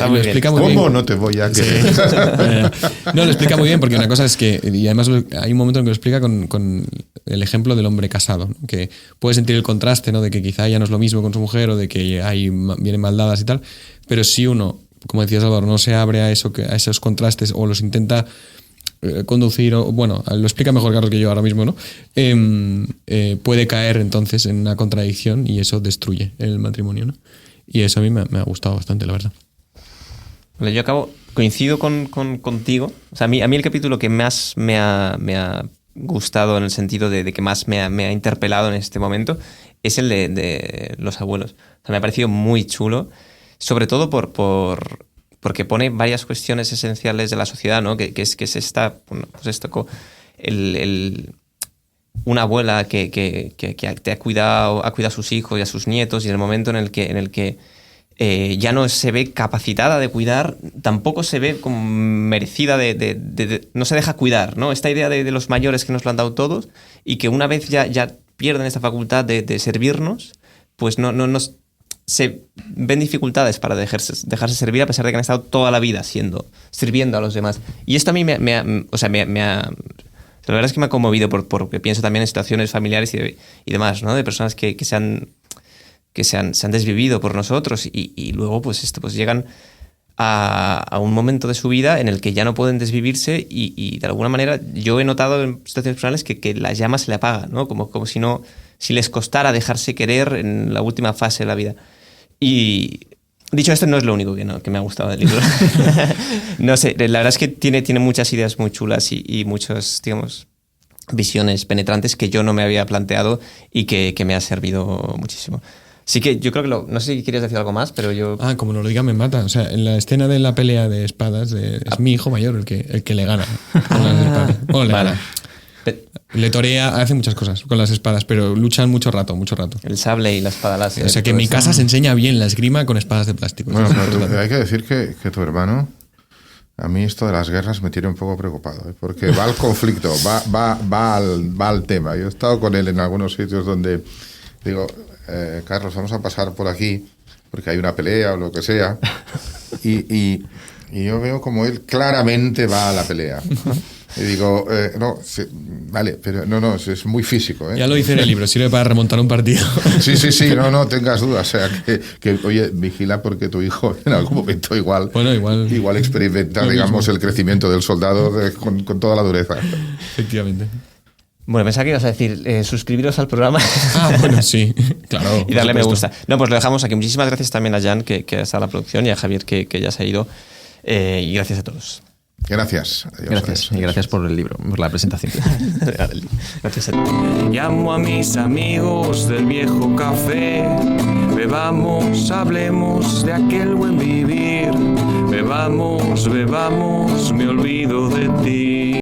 lo explica muy bien. ¿Cómo no te voy a querer? No, lo explica muy bien, porque una cosa es que, y además hay un momento en que lo explica con el ejemplo del hombre casado, ¿no? Que puede sentir el contraste, ¿no? De que quizá ya no es lo mismo con su mujer o de que vienen maldadas y tal, pero si uno, como decía Salvador, no se abre a esos contrastes o los intenta conducir, o bueno, lo explica mejor Carlos que yo ahora mismo, ¿no? Puede caer entonces en una contradicción y eso destruye el matrimonio, ¿no? Y eso a mí me ha gustado bastante, la verdad. Vale, yo coincido contigo. O sea, a mí el capítulo que más me ha gustado en el sentido de que más me ha interpelado en este momento es el de los abuelos. O sea, me ha parecido muy chulo, sobre todo porque pone varias cuestiones esenciales de la sociedad, ¿no? Que es esta, bueno, pues esto, una abuela que te ha cuidado a sus hijos y a sus nietos, y en el momento en el que ya no se ve capacitada de cuidar, tampoco se ve como merecida no se deja cuidar, ¿no? Esta idea de los mayores que nos lo han dado todos y que una vez ya pierden esta facultad de servirnos, pues se ven dificultades para dejarse servir a pesar de que han estado toda la vida sirviendo a los demás. Y esto a mí la verdad es que me ha conmovido porque pienso también en situaciones familiares y demás, ¿no? De personas que se han desvivido por nosotros y luego pues llegan a un momento de su vida en el que ya no pueden desvivirse y de alguna manera yo he notado en situaciones personales que la llama se le apaga, ¿no? Como si les costara dejarse querer en la última fase de la vida. Y dicho esto, no es lo único que me ha gustado del libro. No sé, la verdad es que tiene muchas ideas muy chulas y muchas, digamos, visiones penetrantes que yo no me había planteado y que me ha servido muchísimo. Así que yo creo que no sé si quieres decir algo más, pero yo... Como no lo diga me mata. O sea, en la escena de la pelea de espadas es mi hijo mayor el que le gana con las espadas. O le gana. Le torea, hace muchas cosas con las espadas, pero luchan mucho rato. El sable y la espada láser. O sea que en mi casa se enseña bien la esgrima con espadas de plástico. Bueno, pero hay que decir que tu hermano A mí esto de las guerras me tiene un poco preocupado, ¿eh? Porque va al conflicto, va al tema. Yo he estado con él en algunos sitios donde digo, Carlos, vamos a pasar por aquí porque hay una pelea o lo que sea. Y yo veo como él claramente va a la pelea. Y digo, no, sí, vale, pero no, es muy físico, ¿eh? Ya lo hice en el libro, sirve para remontar un partido. Sí, no tengas dudas. O sea, que oye, vigila porque tu hijo en algún momento igual experimenta, digamos, el crecimiento del soldado con toda la dureza. Efectivamente. Bueno, pensaba que ibas a decir suscribiros al programa. Bueno, sí, claro. Y darle me gusta. No, pues lo dejamos aquí. Muchísimas gracias también a Jan, que está en la producción, y a Javier, que ya se ha ido. Y gracias a todos. Gracias. Adiós, Gracias. adiós. Y gracias por el libro, por la presentación. Gracias a ti. Llamo a mis amigos del viejo café. Bebamos, hablemos de aquel buen vivir. Bebamos, me olvido de ti.